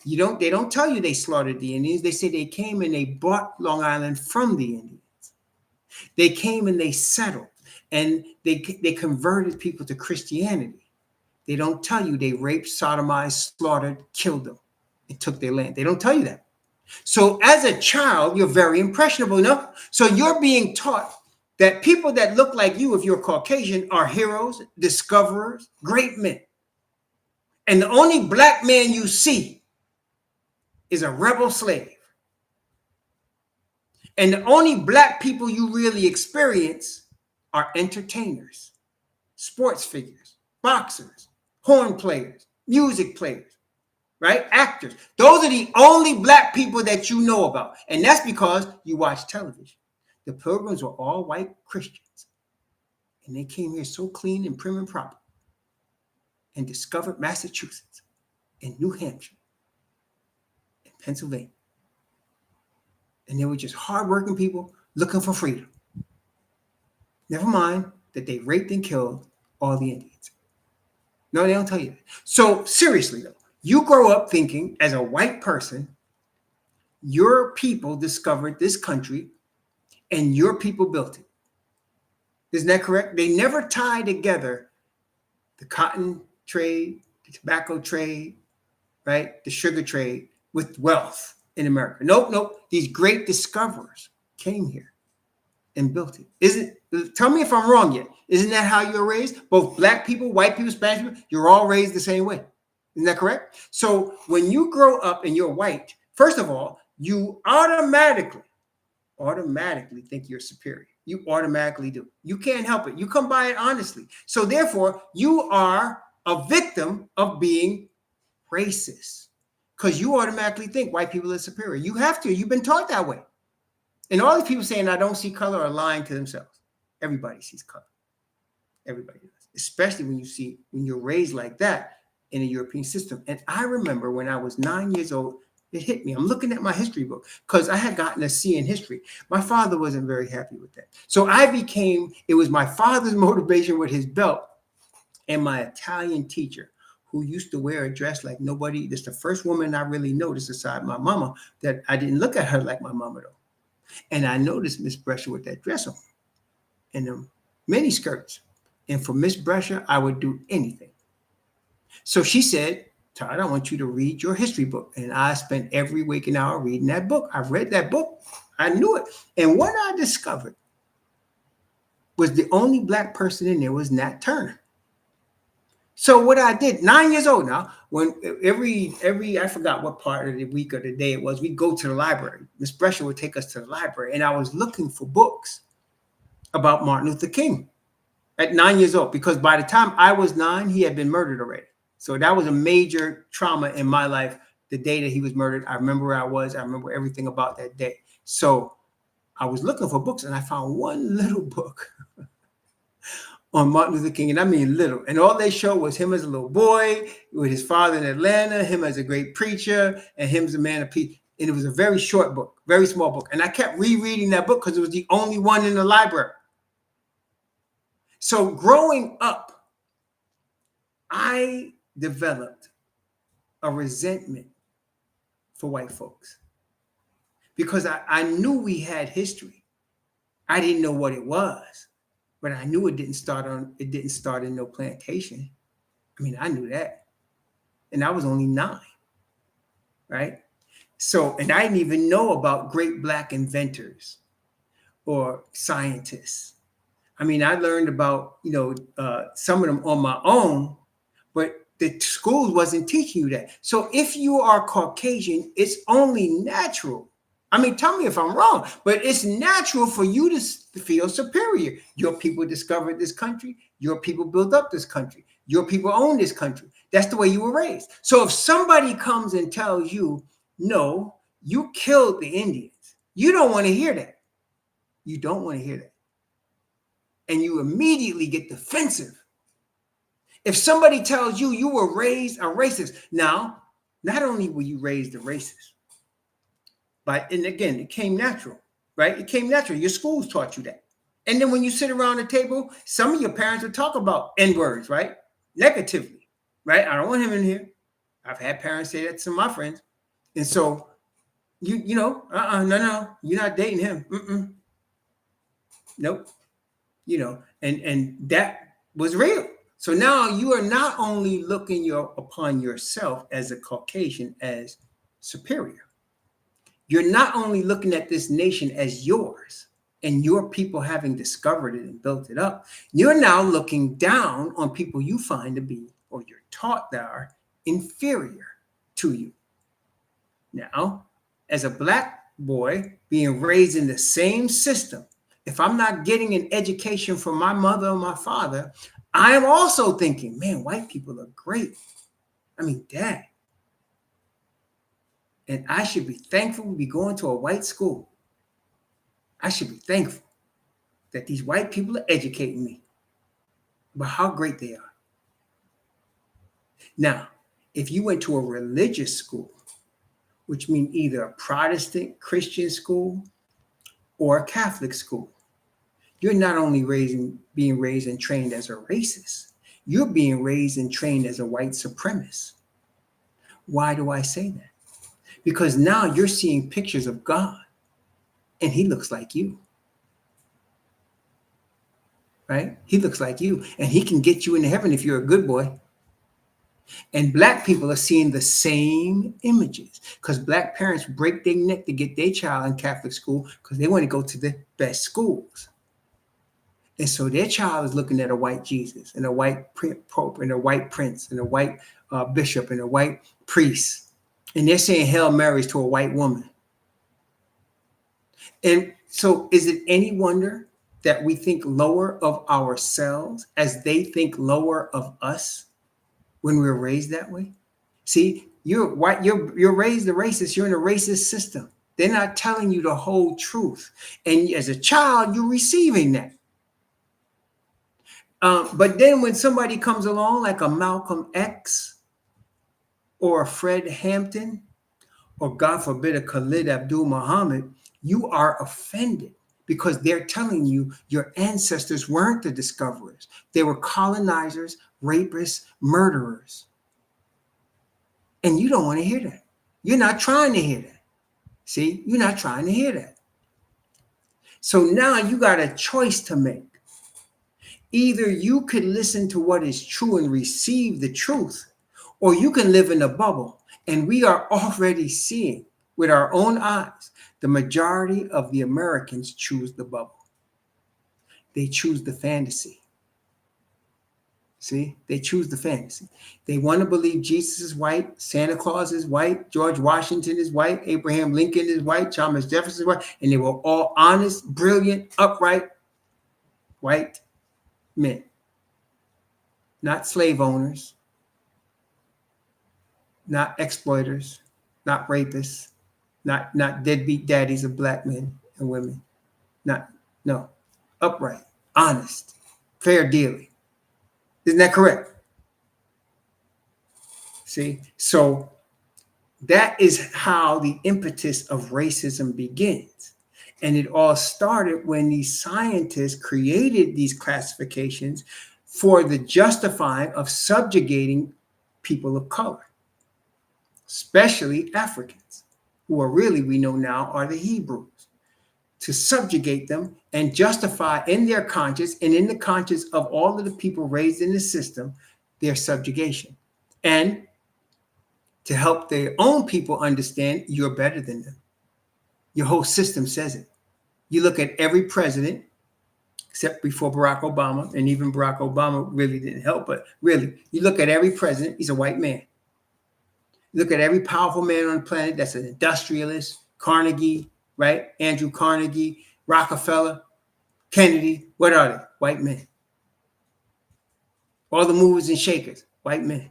They don't tell you they slaughtered the Indians. They say they came and they bought Long Island from the Indians. They came and they settled, and they converted people to Christianity. They don't tell you they raped, sodomized, slaughtered, killed them, and took their land. They don't tell you that. So as a child, you're very impressionable enough. So you're being taught that people that look like you, if you're Caucasian, are heroes, discoverers, great men. And the only Black man you see is a rebel slave. And the only Black people you really experience are entertainers, sports figures, boxers, horn players, music players, right? Actors. Those are the only Black people that you know about. And that's because you watch television. The Pilgrims were all white Christians. And they came here so clean and prim and proper and discovered Massachusetts and New Hampshire and Pennsylvania. And they were just hardworking people looking for freedom. Never mind that they raped and killed all the Indians. No, they don't tell you that. So seriously, though, you grow up thinking as a white person, your people discovered this country and your people built it. Isn't that correct? They never tie together the cotton trade, the tobacco trade, right? The sugar trade with wealth in America. Nope. These great discoverers came here and built it. Tell me if I'm wrong yet. Isn't that how you're raised? Both Black people, white people, Spanish people, you're all raised the same way. Isn't that correct? So when you grow up and you're white, first of all, you automatically think you're superior. You automatically do. You can't help it. You come by it honestly. So therefore, you are a victim of being racist. Because you automatically think white people are superior. You have to. You've been taught that way. And all these people saying, I don't see color, are lying to themselves. Everybody sees color. Everybody does. Especially when you're raised like that in a European system. And I remember when I was 9 years old, it hit me. I'm looking at my history book because I had gotten a C in history. My father wasn't very happy with that. So it was my father's motivation with his belt and my Italian teacher, who used to wear a dress like nobody. This is the first woman I really noticed aside my mama that I didn't look at her like my mama though. And I noticed Miss Brescia with that dress on and them mini skirts. And for Miss Brescia, I would do anything. So she said, Todd, I want you to read your history book. And I spent every waking hour reading that book. I've read that book. I knew it. And what I discovered was the only black person in there was Nat Turner. So what I did, 9 years old now, when every I forgot what part of the week or the day it was, we'd go to the library. Miss Brescia would take us to the library, and I was looking for books about Martin Luther King at 9 years old, because by the time I was 9, he had been murdered already. So that was a major trauma in my life. The day that he was murdered, I remember where I was. I remember everything about that day. So I was looking for books, and I found one little book on Martin Luther King, and I mean little. And all they showed was him as a little boy with his father in Atlanta, him as a great preacher, and him as a man of peace. And it was a very short book, very small book. And I kept rereading that book because it was the only one in the library. So growing up, I developed a resentment for white folks because I knew we had history. I didn't know what it was, but I knew it didn't start in no plantation. I mean, I knew that. And I was only 9, right? So, and I didn't even know about great black inventors or scientists. I mean, I learned about, some of them on my own, but the schools wasn't teaching you that. So if you are Caucasian, it's only natural. I mean, tell me if I'm wrong, but it's natural for you to feel superior. Your people discovered this country. Your people built up this country. Your people own this country. That's the way you were raised. So if somebody comes and tells you, no, you killed the Indians, you don't want to hear that. You don't want to hear that. And you immediately get defensive. If somebody tells you you were raised a racist, now, not only were you raised a racist, but, and again, it came natural, right? It came natural. Your schools taught you that. And then when you sit around the table, some of your parents would talk about N-words, right? Negatively, right? I don't want him in here. I've had parents say that to my friends. And so, no, you're not dating him. Nope. And that was real. So now you are not only looking upon yourself as a Caucasian as superior. You're not only looking at this nation as yours and your people having discovered it and built it up. You're now looking down on people you find to be, or you're taught that are inferior to you. Now, as a black boy being raised in the same system, if I'm not getting an education from my mother or my father, I am also thinking, man, white people are great. I mean, Dad. And I should be thankful to be going to a white school. I should be thankful that these white people are educating me about how great they are. Now, if you went to a religious school, which means either a Protestant Christian school or a Catholic school, you're not only being raised and trained as a racist, you're being raised and trained as a white supremacist. Why do I say that? Because now you're seeing pictures of God and he looks like you. Right? He looks like you and he can get you into heaven if you're a good boy. And black people are seeing the same images because black parents break their neck to get their child in Catholic school because they want to go to the best schools. And so their child is looking at a white Jesus and a white pope and a white prince and a white bishop and a white priest. And they're saying Hail Marys to a white woman. And so is it any wonder that we think lower of ourselves as they think lower of us when we're raised that way? See, you're white, you're raised a racist, you're in a racist system. They're not telling you the whole truth. And as a child, you're receiving that. But then when somebody comes along like a Malcolm X or a Fred Hampton, or God forbid, a Khalid Abdul Muhammad, you are offended because they're telling you your ancestors weren't the discoverers. They were colonizers, rapists, murderers. And you don't want to hear that. You're not trying to hear that. See, you're not trying to hear that. So now you got a choice to make. Either you could listen to what is true and receive the truth, or you can live in a bubble. And we are already seeing with our own eyes, the majority of the Americans choose the bubble. They choose the fantasy. See, they choose the fantasy. They want to believe Jesus is white, Santa Claus is white, George Washington is white, Abraham Lincoln is white, Thomas Jefferson is white, and they were all honest, brilliant, upright white men, not slave owners, not exploiters, not rapists, not deadbeat daddies of black men and women. No, upright, honest, fair dealing. Isn't that correct? See, so that is how the impetus of racism begins. And it all started when these scientists created these classifications for the justifying of subjugating people of color, especially Africans, who are really, we know now, are the Hebrews, to subjugate them and justify in their conscience and in the conscience of all of the people raised in the system, their subjugation. And to help their own people understand you're better than them. Your whole system says it. You look at every president, except before Barack Obama, and even Barack Obama really didn't help, but really, you look at every president, he's a white man. You look at every powerful man on the planet that's an industrialist, Carnegie, right? Andrew Carnegie, Rockefeller, Kennedy, what are they? White men. All the movers and shakers, white men.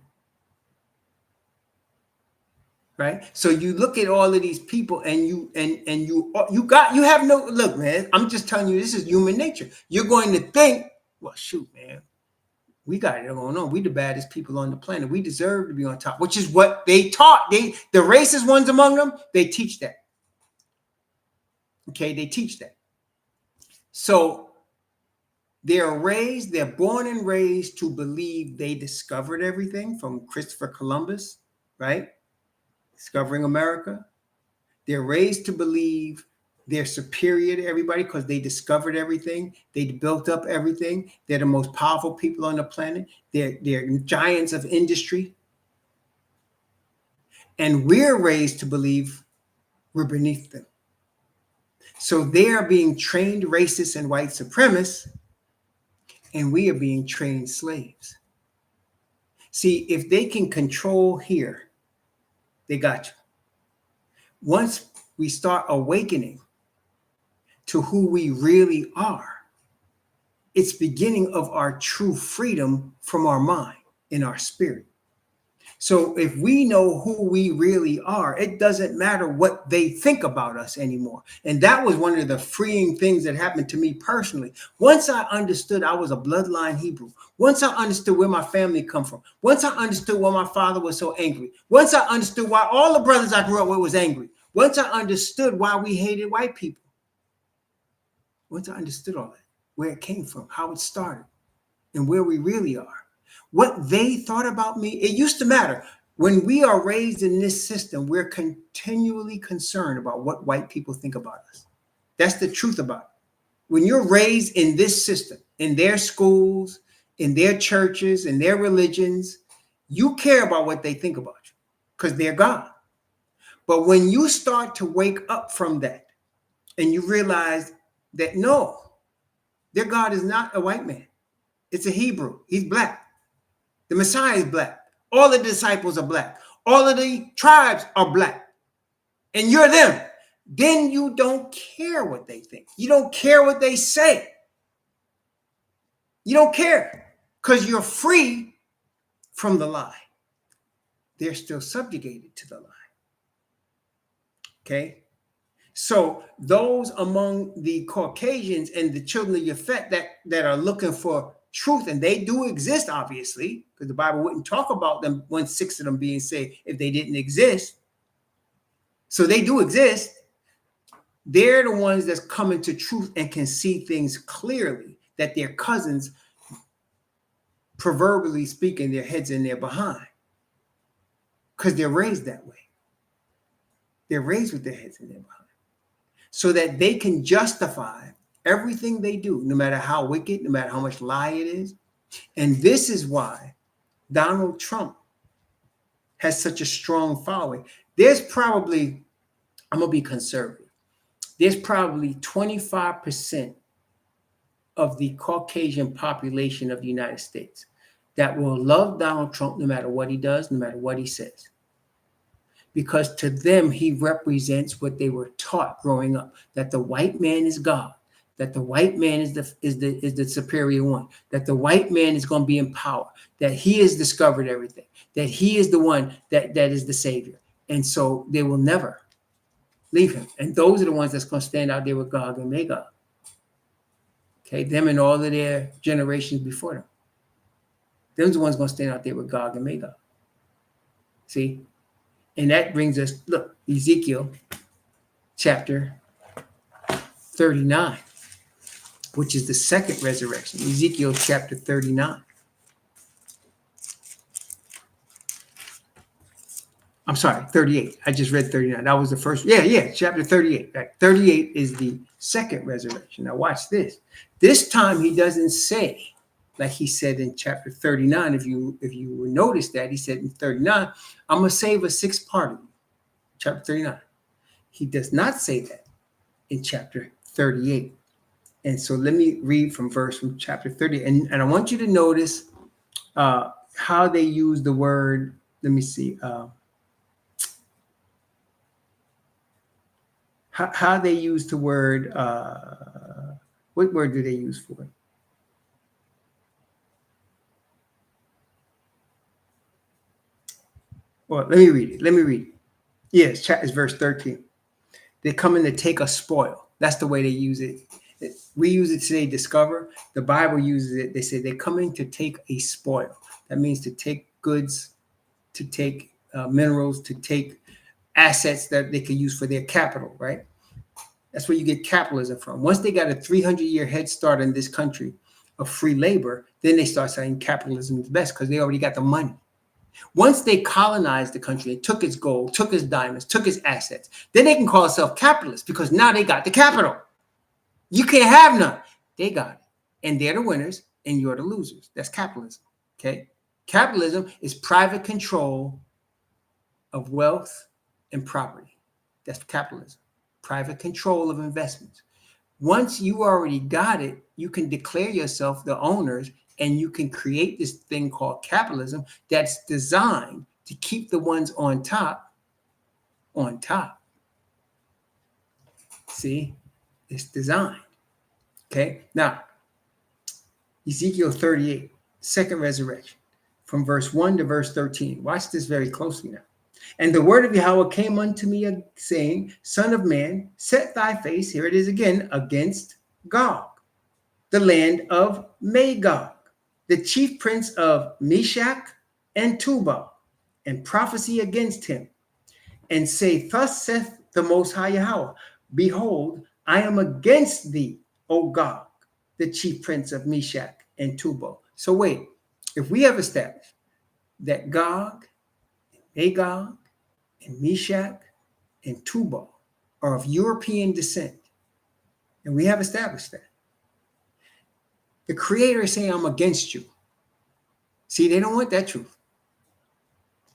Right. So you look at all of these people and you have no look, man. I'm just telling you, this is human nature. You're going to think, well, shoot, man, we got it going on. We the baddest people on the planet. We deserve to be on top, which is what they taught. The racist ones among them, they teach that. Okay, they teach that. So they're born and raised to believe they discovered everything, from Christopher Columbus, right? Discovering America. They're raised to believe they're superior to everybody because they discovered everything. They built up everything. They're the most powerful people on the planet. They're giants of industry. And we're raised to believe we're beneath them. So they are being trained racists and white supremacists, and we are being trained slaves. See, if they can control here, they got you. Once we start awakening to who we really are, it's beginning of our true freedom from our mind and our spirit. So if we know who we really are, it doesn't matter what they think about us anymore. And that was one of the freeing things that happened to me personally. Once I understood I was a bloodline Hebrew, once I understood where my family come from, once I understood why my father was so angry, once I understood why all the brothers I grew up with was angry, once I understood why we hated white people, once I understood all that, where it came from, how it started, and where we really are, what they thought about me, it used to matter. When we are raised in this system, we're continually concerned about what white people think about us. That's the truth about it. When you're raised in this system, in their schools, in their churches, in their religions, you care about what they think about you because they're God. But when you start to wake up from that and you realize that no, their God is not a white man. It's a Hebrew. He's black. The Messiah is black. All the disciples are black. All of the tribes are black. And you're them. Then you don't care what they think. You don't care what they say. You don't care because you're free from the lie. They're still subjugated to the lie. Okay? So those among the Caucasians and the children of Yafet that are looking for truth, and they do exist, obviously, because the Bible wouldn't talk about them, 1/6 of them being saved, if they didn't exist. So they do exist. They're the ones that's coming to truth and can see things clearly, that their cousins, proverbially speaking, their heads in their behind, because they're raised that way. They're raised with their heads in their behind, so that they can justify everything they do, no matter how wicked, no matter how much lie it is. And this is why Donald Trump has such a strong following. There's probably, I'm going to be conservative, there's probably 25% of the Caucasian population of the United States that will love Donald Trump no matter what he does, no matter what he says. Because to them, he represents what they were taught growing up, that the white man is God, that the white man is the superior one, that the white man is going to be in power, that he has discovered everything, that he is the one that is the savior. And so they will never leave him. And those are the ones that's going to stand out there with Gog and Magog. Okay, them and all of their generations before them. Those are the ones going to stand out there with Gog and Magog. See? And that brings us, look, Ezekiel chapter 39, which is the second resurrection. Ezekiel chapter 39. I'm sorry, 38. I just read 39. That was the first. Yeah, chapter 38. Right? 38 is the second resurrection. Now watch this. This time he doesn't say, like he said in chapter 39. If you notice that, he said in 39, I'm going to save a sixth part of you. Chapter 39. He does not say that in chapter 38. And so let me read from chapter 30. And I want you to notice how they use the word. Let me see. How they use the word. What word do they use for it? Well, let me read it. Yes, it's verse 13. They come in to take a spoil. That's the way they use it. We use it today, discover. The Bible uses it. They say they come in to take a spoil. That means to take goods, to take minerals, to take assets that they can use for their capital, right? That's where you get capitalism from. Once they got a 300-year head start in this country of free labor, then they start saying capitalism is best because they already got the money. Once they colonized the country, they took its gold, took its diamonds, took its assets, then they can call themselves capitalists because now they got the capital. You can't have none. They got it. And they're the winners and you're the losers. That's capitalism. Okay? Capitalism is private control of wealth and property. That's capitalism. Private control of investments. Once you already got it, you can declare yourself the owners and you can create this thing called capitalism that's designed to keep the ones on top. See, it's designed. Okay, now Ezekiel 38, second resurrection, from verse 1 to verse 13. Watch this very closely now. And the word of Yahweh came unto me, saying, Son of man, set thy face, here it is again, against Gog, the land of Magog, the chief prince of Meshach and Tubal, and prophesy against him, and say, Thus saith the Most High Yahweh, Behold, I am against thee, O Gog, the chief prince of Meshach and Tubal. So wait, if we have established that Gog, Magog, and Meshach and Tubal are of European descent, and we have established that, the Creator is saying, I'm against you. See, they don't want that truth.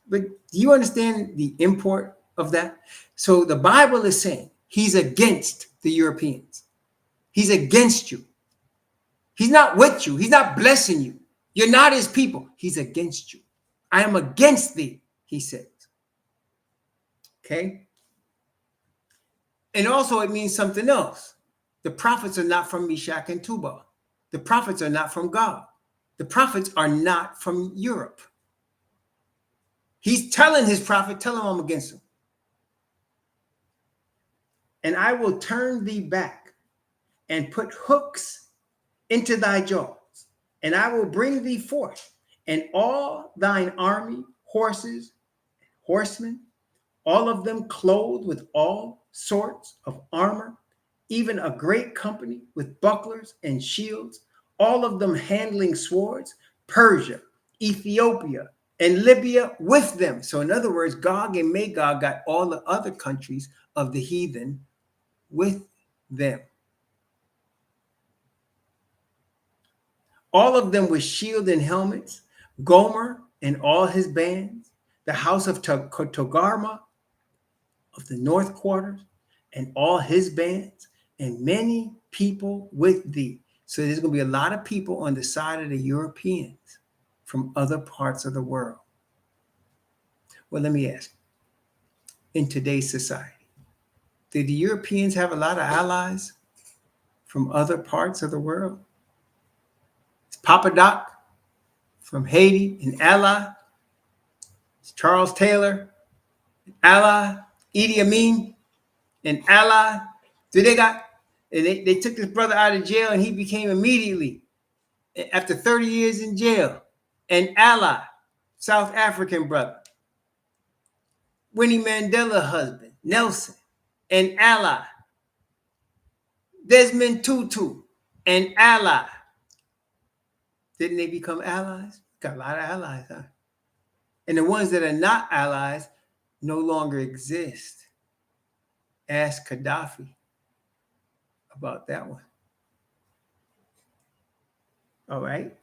But do you understand the import of that? So the Bible is saying he's against the Europeans. He's against you. He's not with you. He's not blessing you. You're not his people. He's against you. I am against thee, he says. Okay? And also it means something else. The prophets are not from Meshach and Tubal. The prophets are not from God. The prophets are not from Europe. He's telling his prophet, tell him I'm against him. And I will turn thee back and put hooks into thy jaws, and I will bring thee forth, and all thine army, horses, horsemen, all of them clothed with all sorts of armor, even a great company with bucklers and shields, all of them handling swords, Persia, Ethiopia, and Libya with them. So in other words, Gog and Magog got all the other countries of the heathen with them. All of them with shield and helmets, Gomer and all his bands, the house of Togarma of the north quarters and all his bands, and many people with thee. So there's going to be a lot of people on the side of the Europeans from other parts of the world. Well, let me ask, in today's society, do the Europeans have a lot of allies from other parts of the world? Is Papa Doc from Haiti an ally? Is Charles Taylor an ally? Idi Amin an ally? Do they got, and they took this brother out of jail and he became immediately, after 30 years in jail, an ally, South African brother. Winnie Mandela husband, Nelson, an ally. Desmond Tutu, an ally. Didn't they become allies? Got a lot of allies, huh? And the ones that are not allies no longer exist. Ask Gaddafi about that one. All right.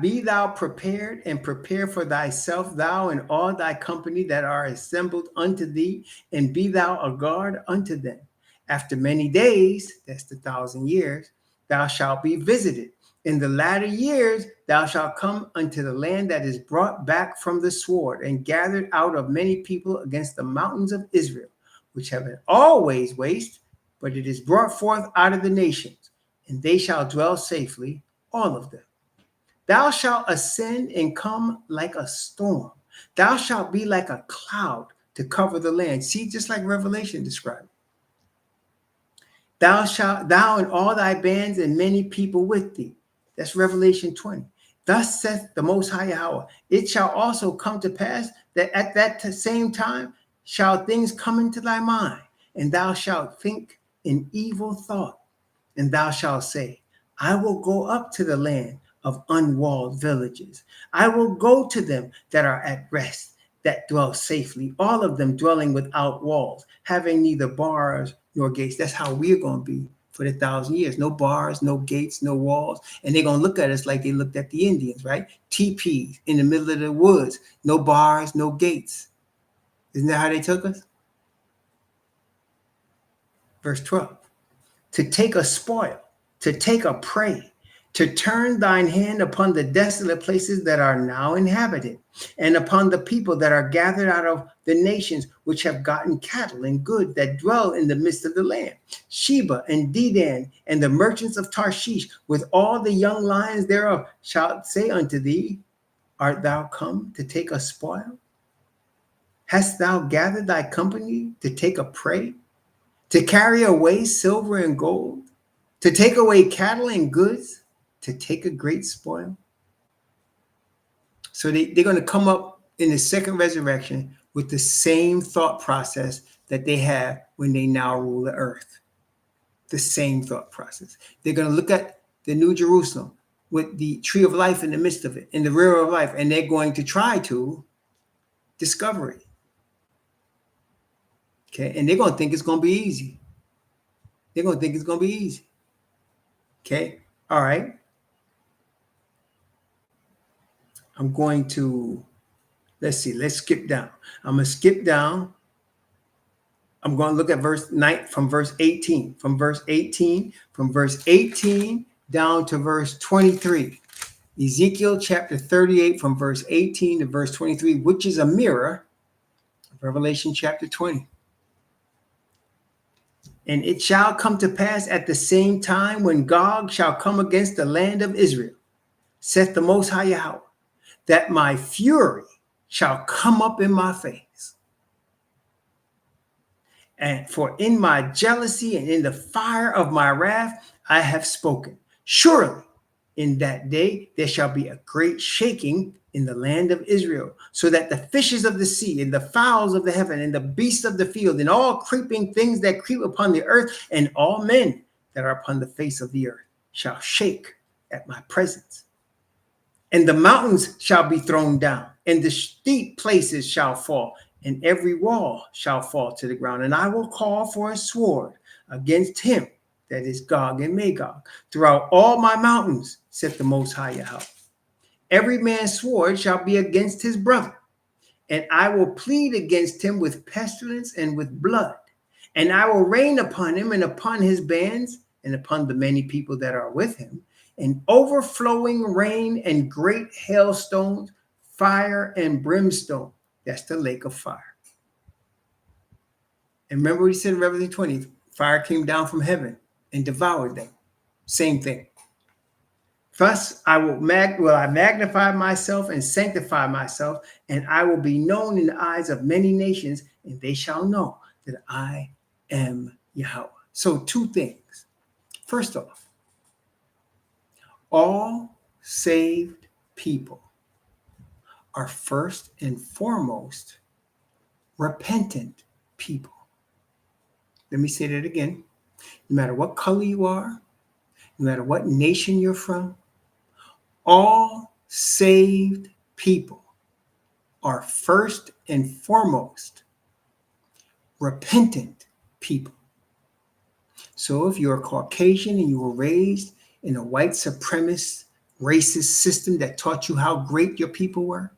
Be thou prepared and prepare for thyself, thou and all thy company that are assembled unto thee, and be thou a guard unto them. After many days, that's the 1,000 years, thou shalt be visited. In the latter years, thou shalt come unto the land that is brought back from the sword and gathered out of many people against the mountains of Israel, which have been always waste, but it is brought forth out of the nations, and they shall dwell safely, all of them. Thou shalt ascend and come like a storm. Thou shalt be like a cloud to cover the land. See, just like Revelation described. Thou and all thy bands and many people with thee. That's Revelation 20. Thus saith the Most High Yahweh, it shall also come to pass that at that same time shall things come into thy mind, and thou shalt think an evil thought, and thou shalt say, I will go up to the land of unwalled villages. I will go to them that are at rest, that dwell safely, all of them dwelling without walls, having neither bars nor gates. That's how we're going to be for the 1,000 years. No bars, no gates, no walls. And they're going to look at us like they looked at the Indians, right? Teepees in the middle of the woods. No bars, no gates. Isn't that how they took us? Verse 12. To take a spoil, to take a prey, to turn thine hand upon the desolate places that are now inhabited, and upon the people that are gathered out of the nations which have gotten cattle and goods that dwell in the midst of the land. Sheba and Dedan and the merchants of Tarshish with all the young lions thereof shall say unto thee, art thou come to take a spoil? Hast thou gathered thy company to take a prey, to carry away silver and gold, to take away cattle and goods, to take a great spoil? So they're going to come up in the second resurrection with the same thought process that they have when they now rule the earth. The same thought process. They're going to look at the New Jerusalem with the tree of life in the midst of it, in the river of life, and they're going to try to discover it. Okay, and they're going to think it's going to be easy. They're going to think it's going to be easy. Okay, all right. I'm going to, let's skip down. I'm going to skip down. I'm going to look at verse 9 from verse 18. From verse 18 down to verse 23. Ezekiel chapter 38 from verse 18 to verse 23, which is a mirror of Revelation chapter 20. And it shall come to pass at the same time when Gog shall come against the land of Israel, saith the Most High Yahweh, that my fury shall come up in my face. And for in my jealousy and in the fire of my wrath, I have spoken. Surely in that day there shall be a great shaking in the land of Israel, so that the fishes of the sea and the fowls of the heaven and the beasts of the field and all creeping things that creep upon the earth and all men that are upon the face of the earth shall shake at my presence. And the mountains shall be thrown down, and the steep places shall fall, and every wall shall fall to the ground. And I will call for a sword against him, that is Gog and Magog, throughout all my mountains, saith the Most High Yahweh. Every man's sword shall be against his brother, and I will plead against him with pestilence and with blood. And I will rain upon him and upon his bands and upon the many people that are with him, and overflowing rain and great hailstones, fire and brimstone. That's the lake of fire. And remember what he said in Revelation 20, fire came down from heaven and devoured them. Same thing. Thus I magnify myself and sanctify myself, and I will be known in the eyes of many nations, and they shall know that I am Yahweh. So 2 things. First off, all saved people are first and foremost repentant people. Let me say that again. No matter what color you are, no matter what nation you're from, all saved people are first and foremost repentant people. So if you're a Caucasian and you were raised in a white supremacist, racist system that taught you how great your people were,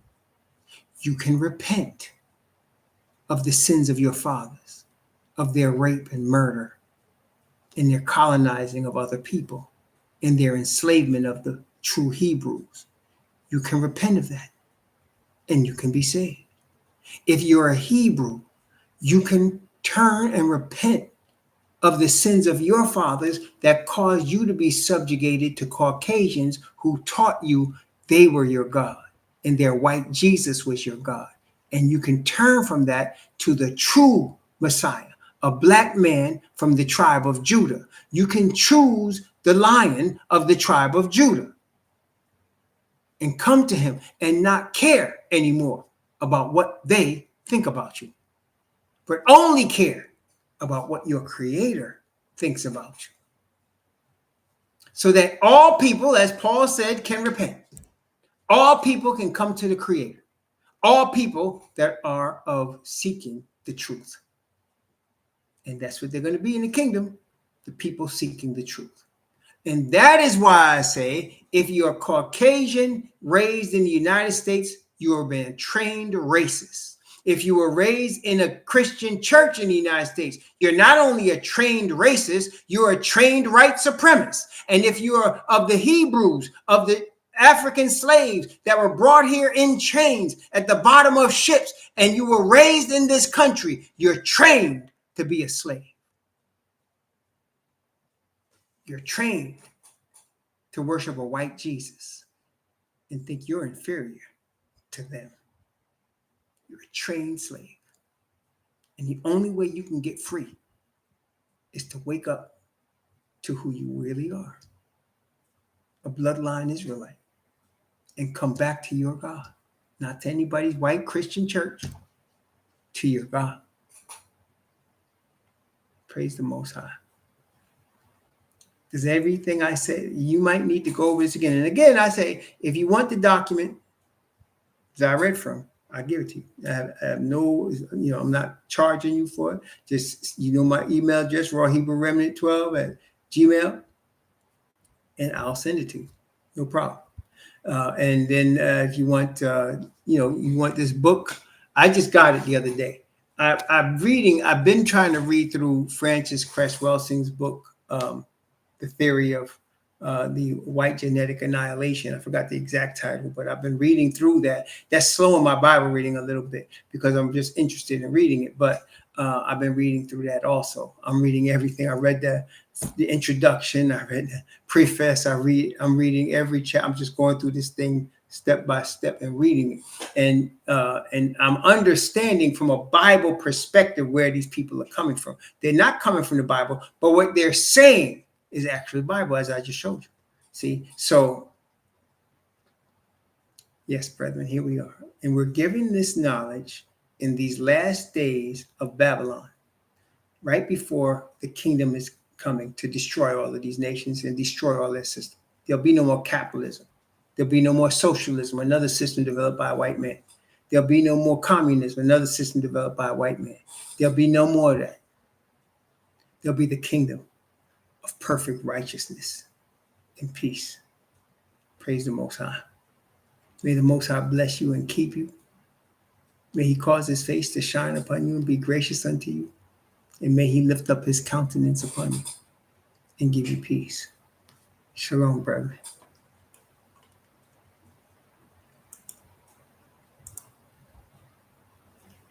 you can repent of the sins of your fathers, of their rape and murder, in their colonizing of other people, in their enslavement of the true Hebrews. You can repent of that and you can be saved. If you're a Hebrew, you can turn and repent of the sins of your fathers that caused you to be subjugated to Caucasians who taught you they were your God and their white Jesus was your God. And you can turn from that to the true Messiah, a black man from the tribe of Judah. You can choose the Lion of the tribe of Judah and come to him and not care anymore about what they think about you, but only care about what your Creator thinks about you. So that all people, as Paul said, can repent. All people can come to the Creator. All people that are of seeking the truth. And that's what they're going to be in the kingdom, the people seeking the truth. And that is why I say, if you're Caucasian, raised in the United States, you are being trained racist. If you were raised in a Christian church in the United States, you're not only a trained racist, you're a trained white supremacist. And if you are of the Hebrews, of the African slaves that were brought here in chains at the bottom of ships, and you were raised in this country, you're trained to be a slave. You're trained to worship a white Jesus and think you're inferior to them. You're a trained slave. And the only way you can get free is to wake up to who you really are, a bloodline Israelite, and come back to your God, not to anybody's white Christian church, to your God. Praise the Most High. Because everything I say, you might need to go over this again. And again, I say, if you want the document that I read from, I'll give it to you. I have no, I'm not charging you for it. Just, my email address, rawhebrewremnant12@gmail, and I'll send it to you. No problem. And then if you want, you want this book, I just got it the other day. I've been trying to read through Francis Cress Welsing's book, The Theory of the White Genetic Annihilation. I forgot the exact title, but I've been reading through that. That's slowing my Bible reading a little bit because I'm just interested in reading it. But I've been reading through that also. I'm reading everything. I read the introduction. I read the preface. I'm reading every chapter. I'm just going through this thing step by step and reading it. And I'm understanding from a Bible perspective where these people are coming from. They're not coming from the Bible, but what they're saying is actually Bible, as I just showed you. See, so yes, brethren, here we are. And we're giving this knowledge in these last days of Babylon, right before the kingdom is coming to destroy all of these nations and destroy all their system. There'll be no more capitalism. There'll be no more socialism, another system developed by a white man. There'll be no more communism, another system developed by a white man. There'll be no more of that. There'll be the kingdom of perfect righteousness and peace. Praise the Most High. May the Most High bless you and keep you. May he cause his face to shine upon you and be gracious unto you. And may he lift up his countenance upon you and give you peace. Shalom, brethren.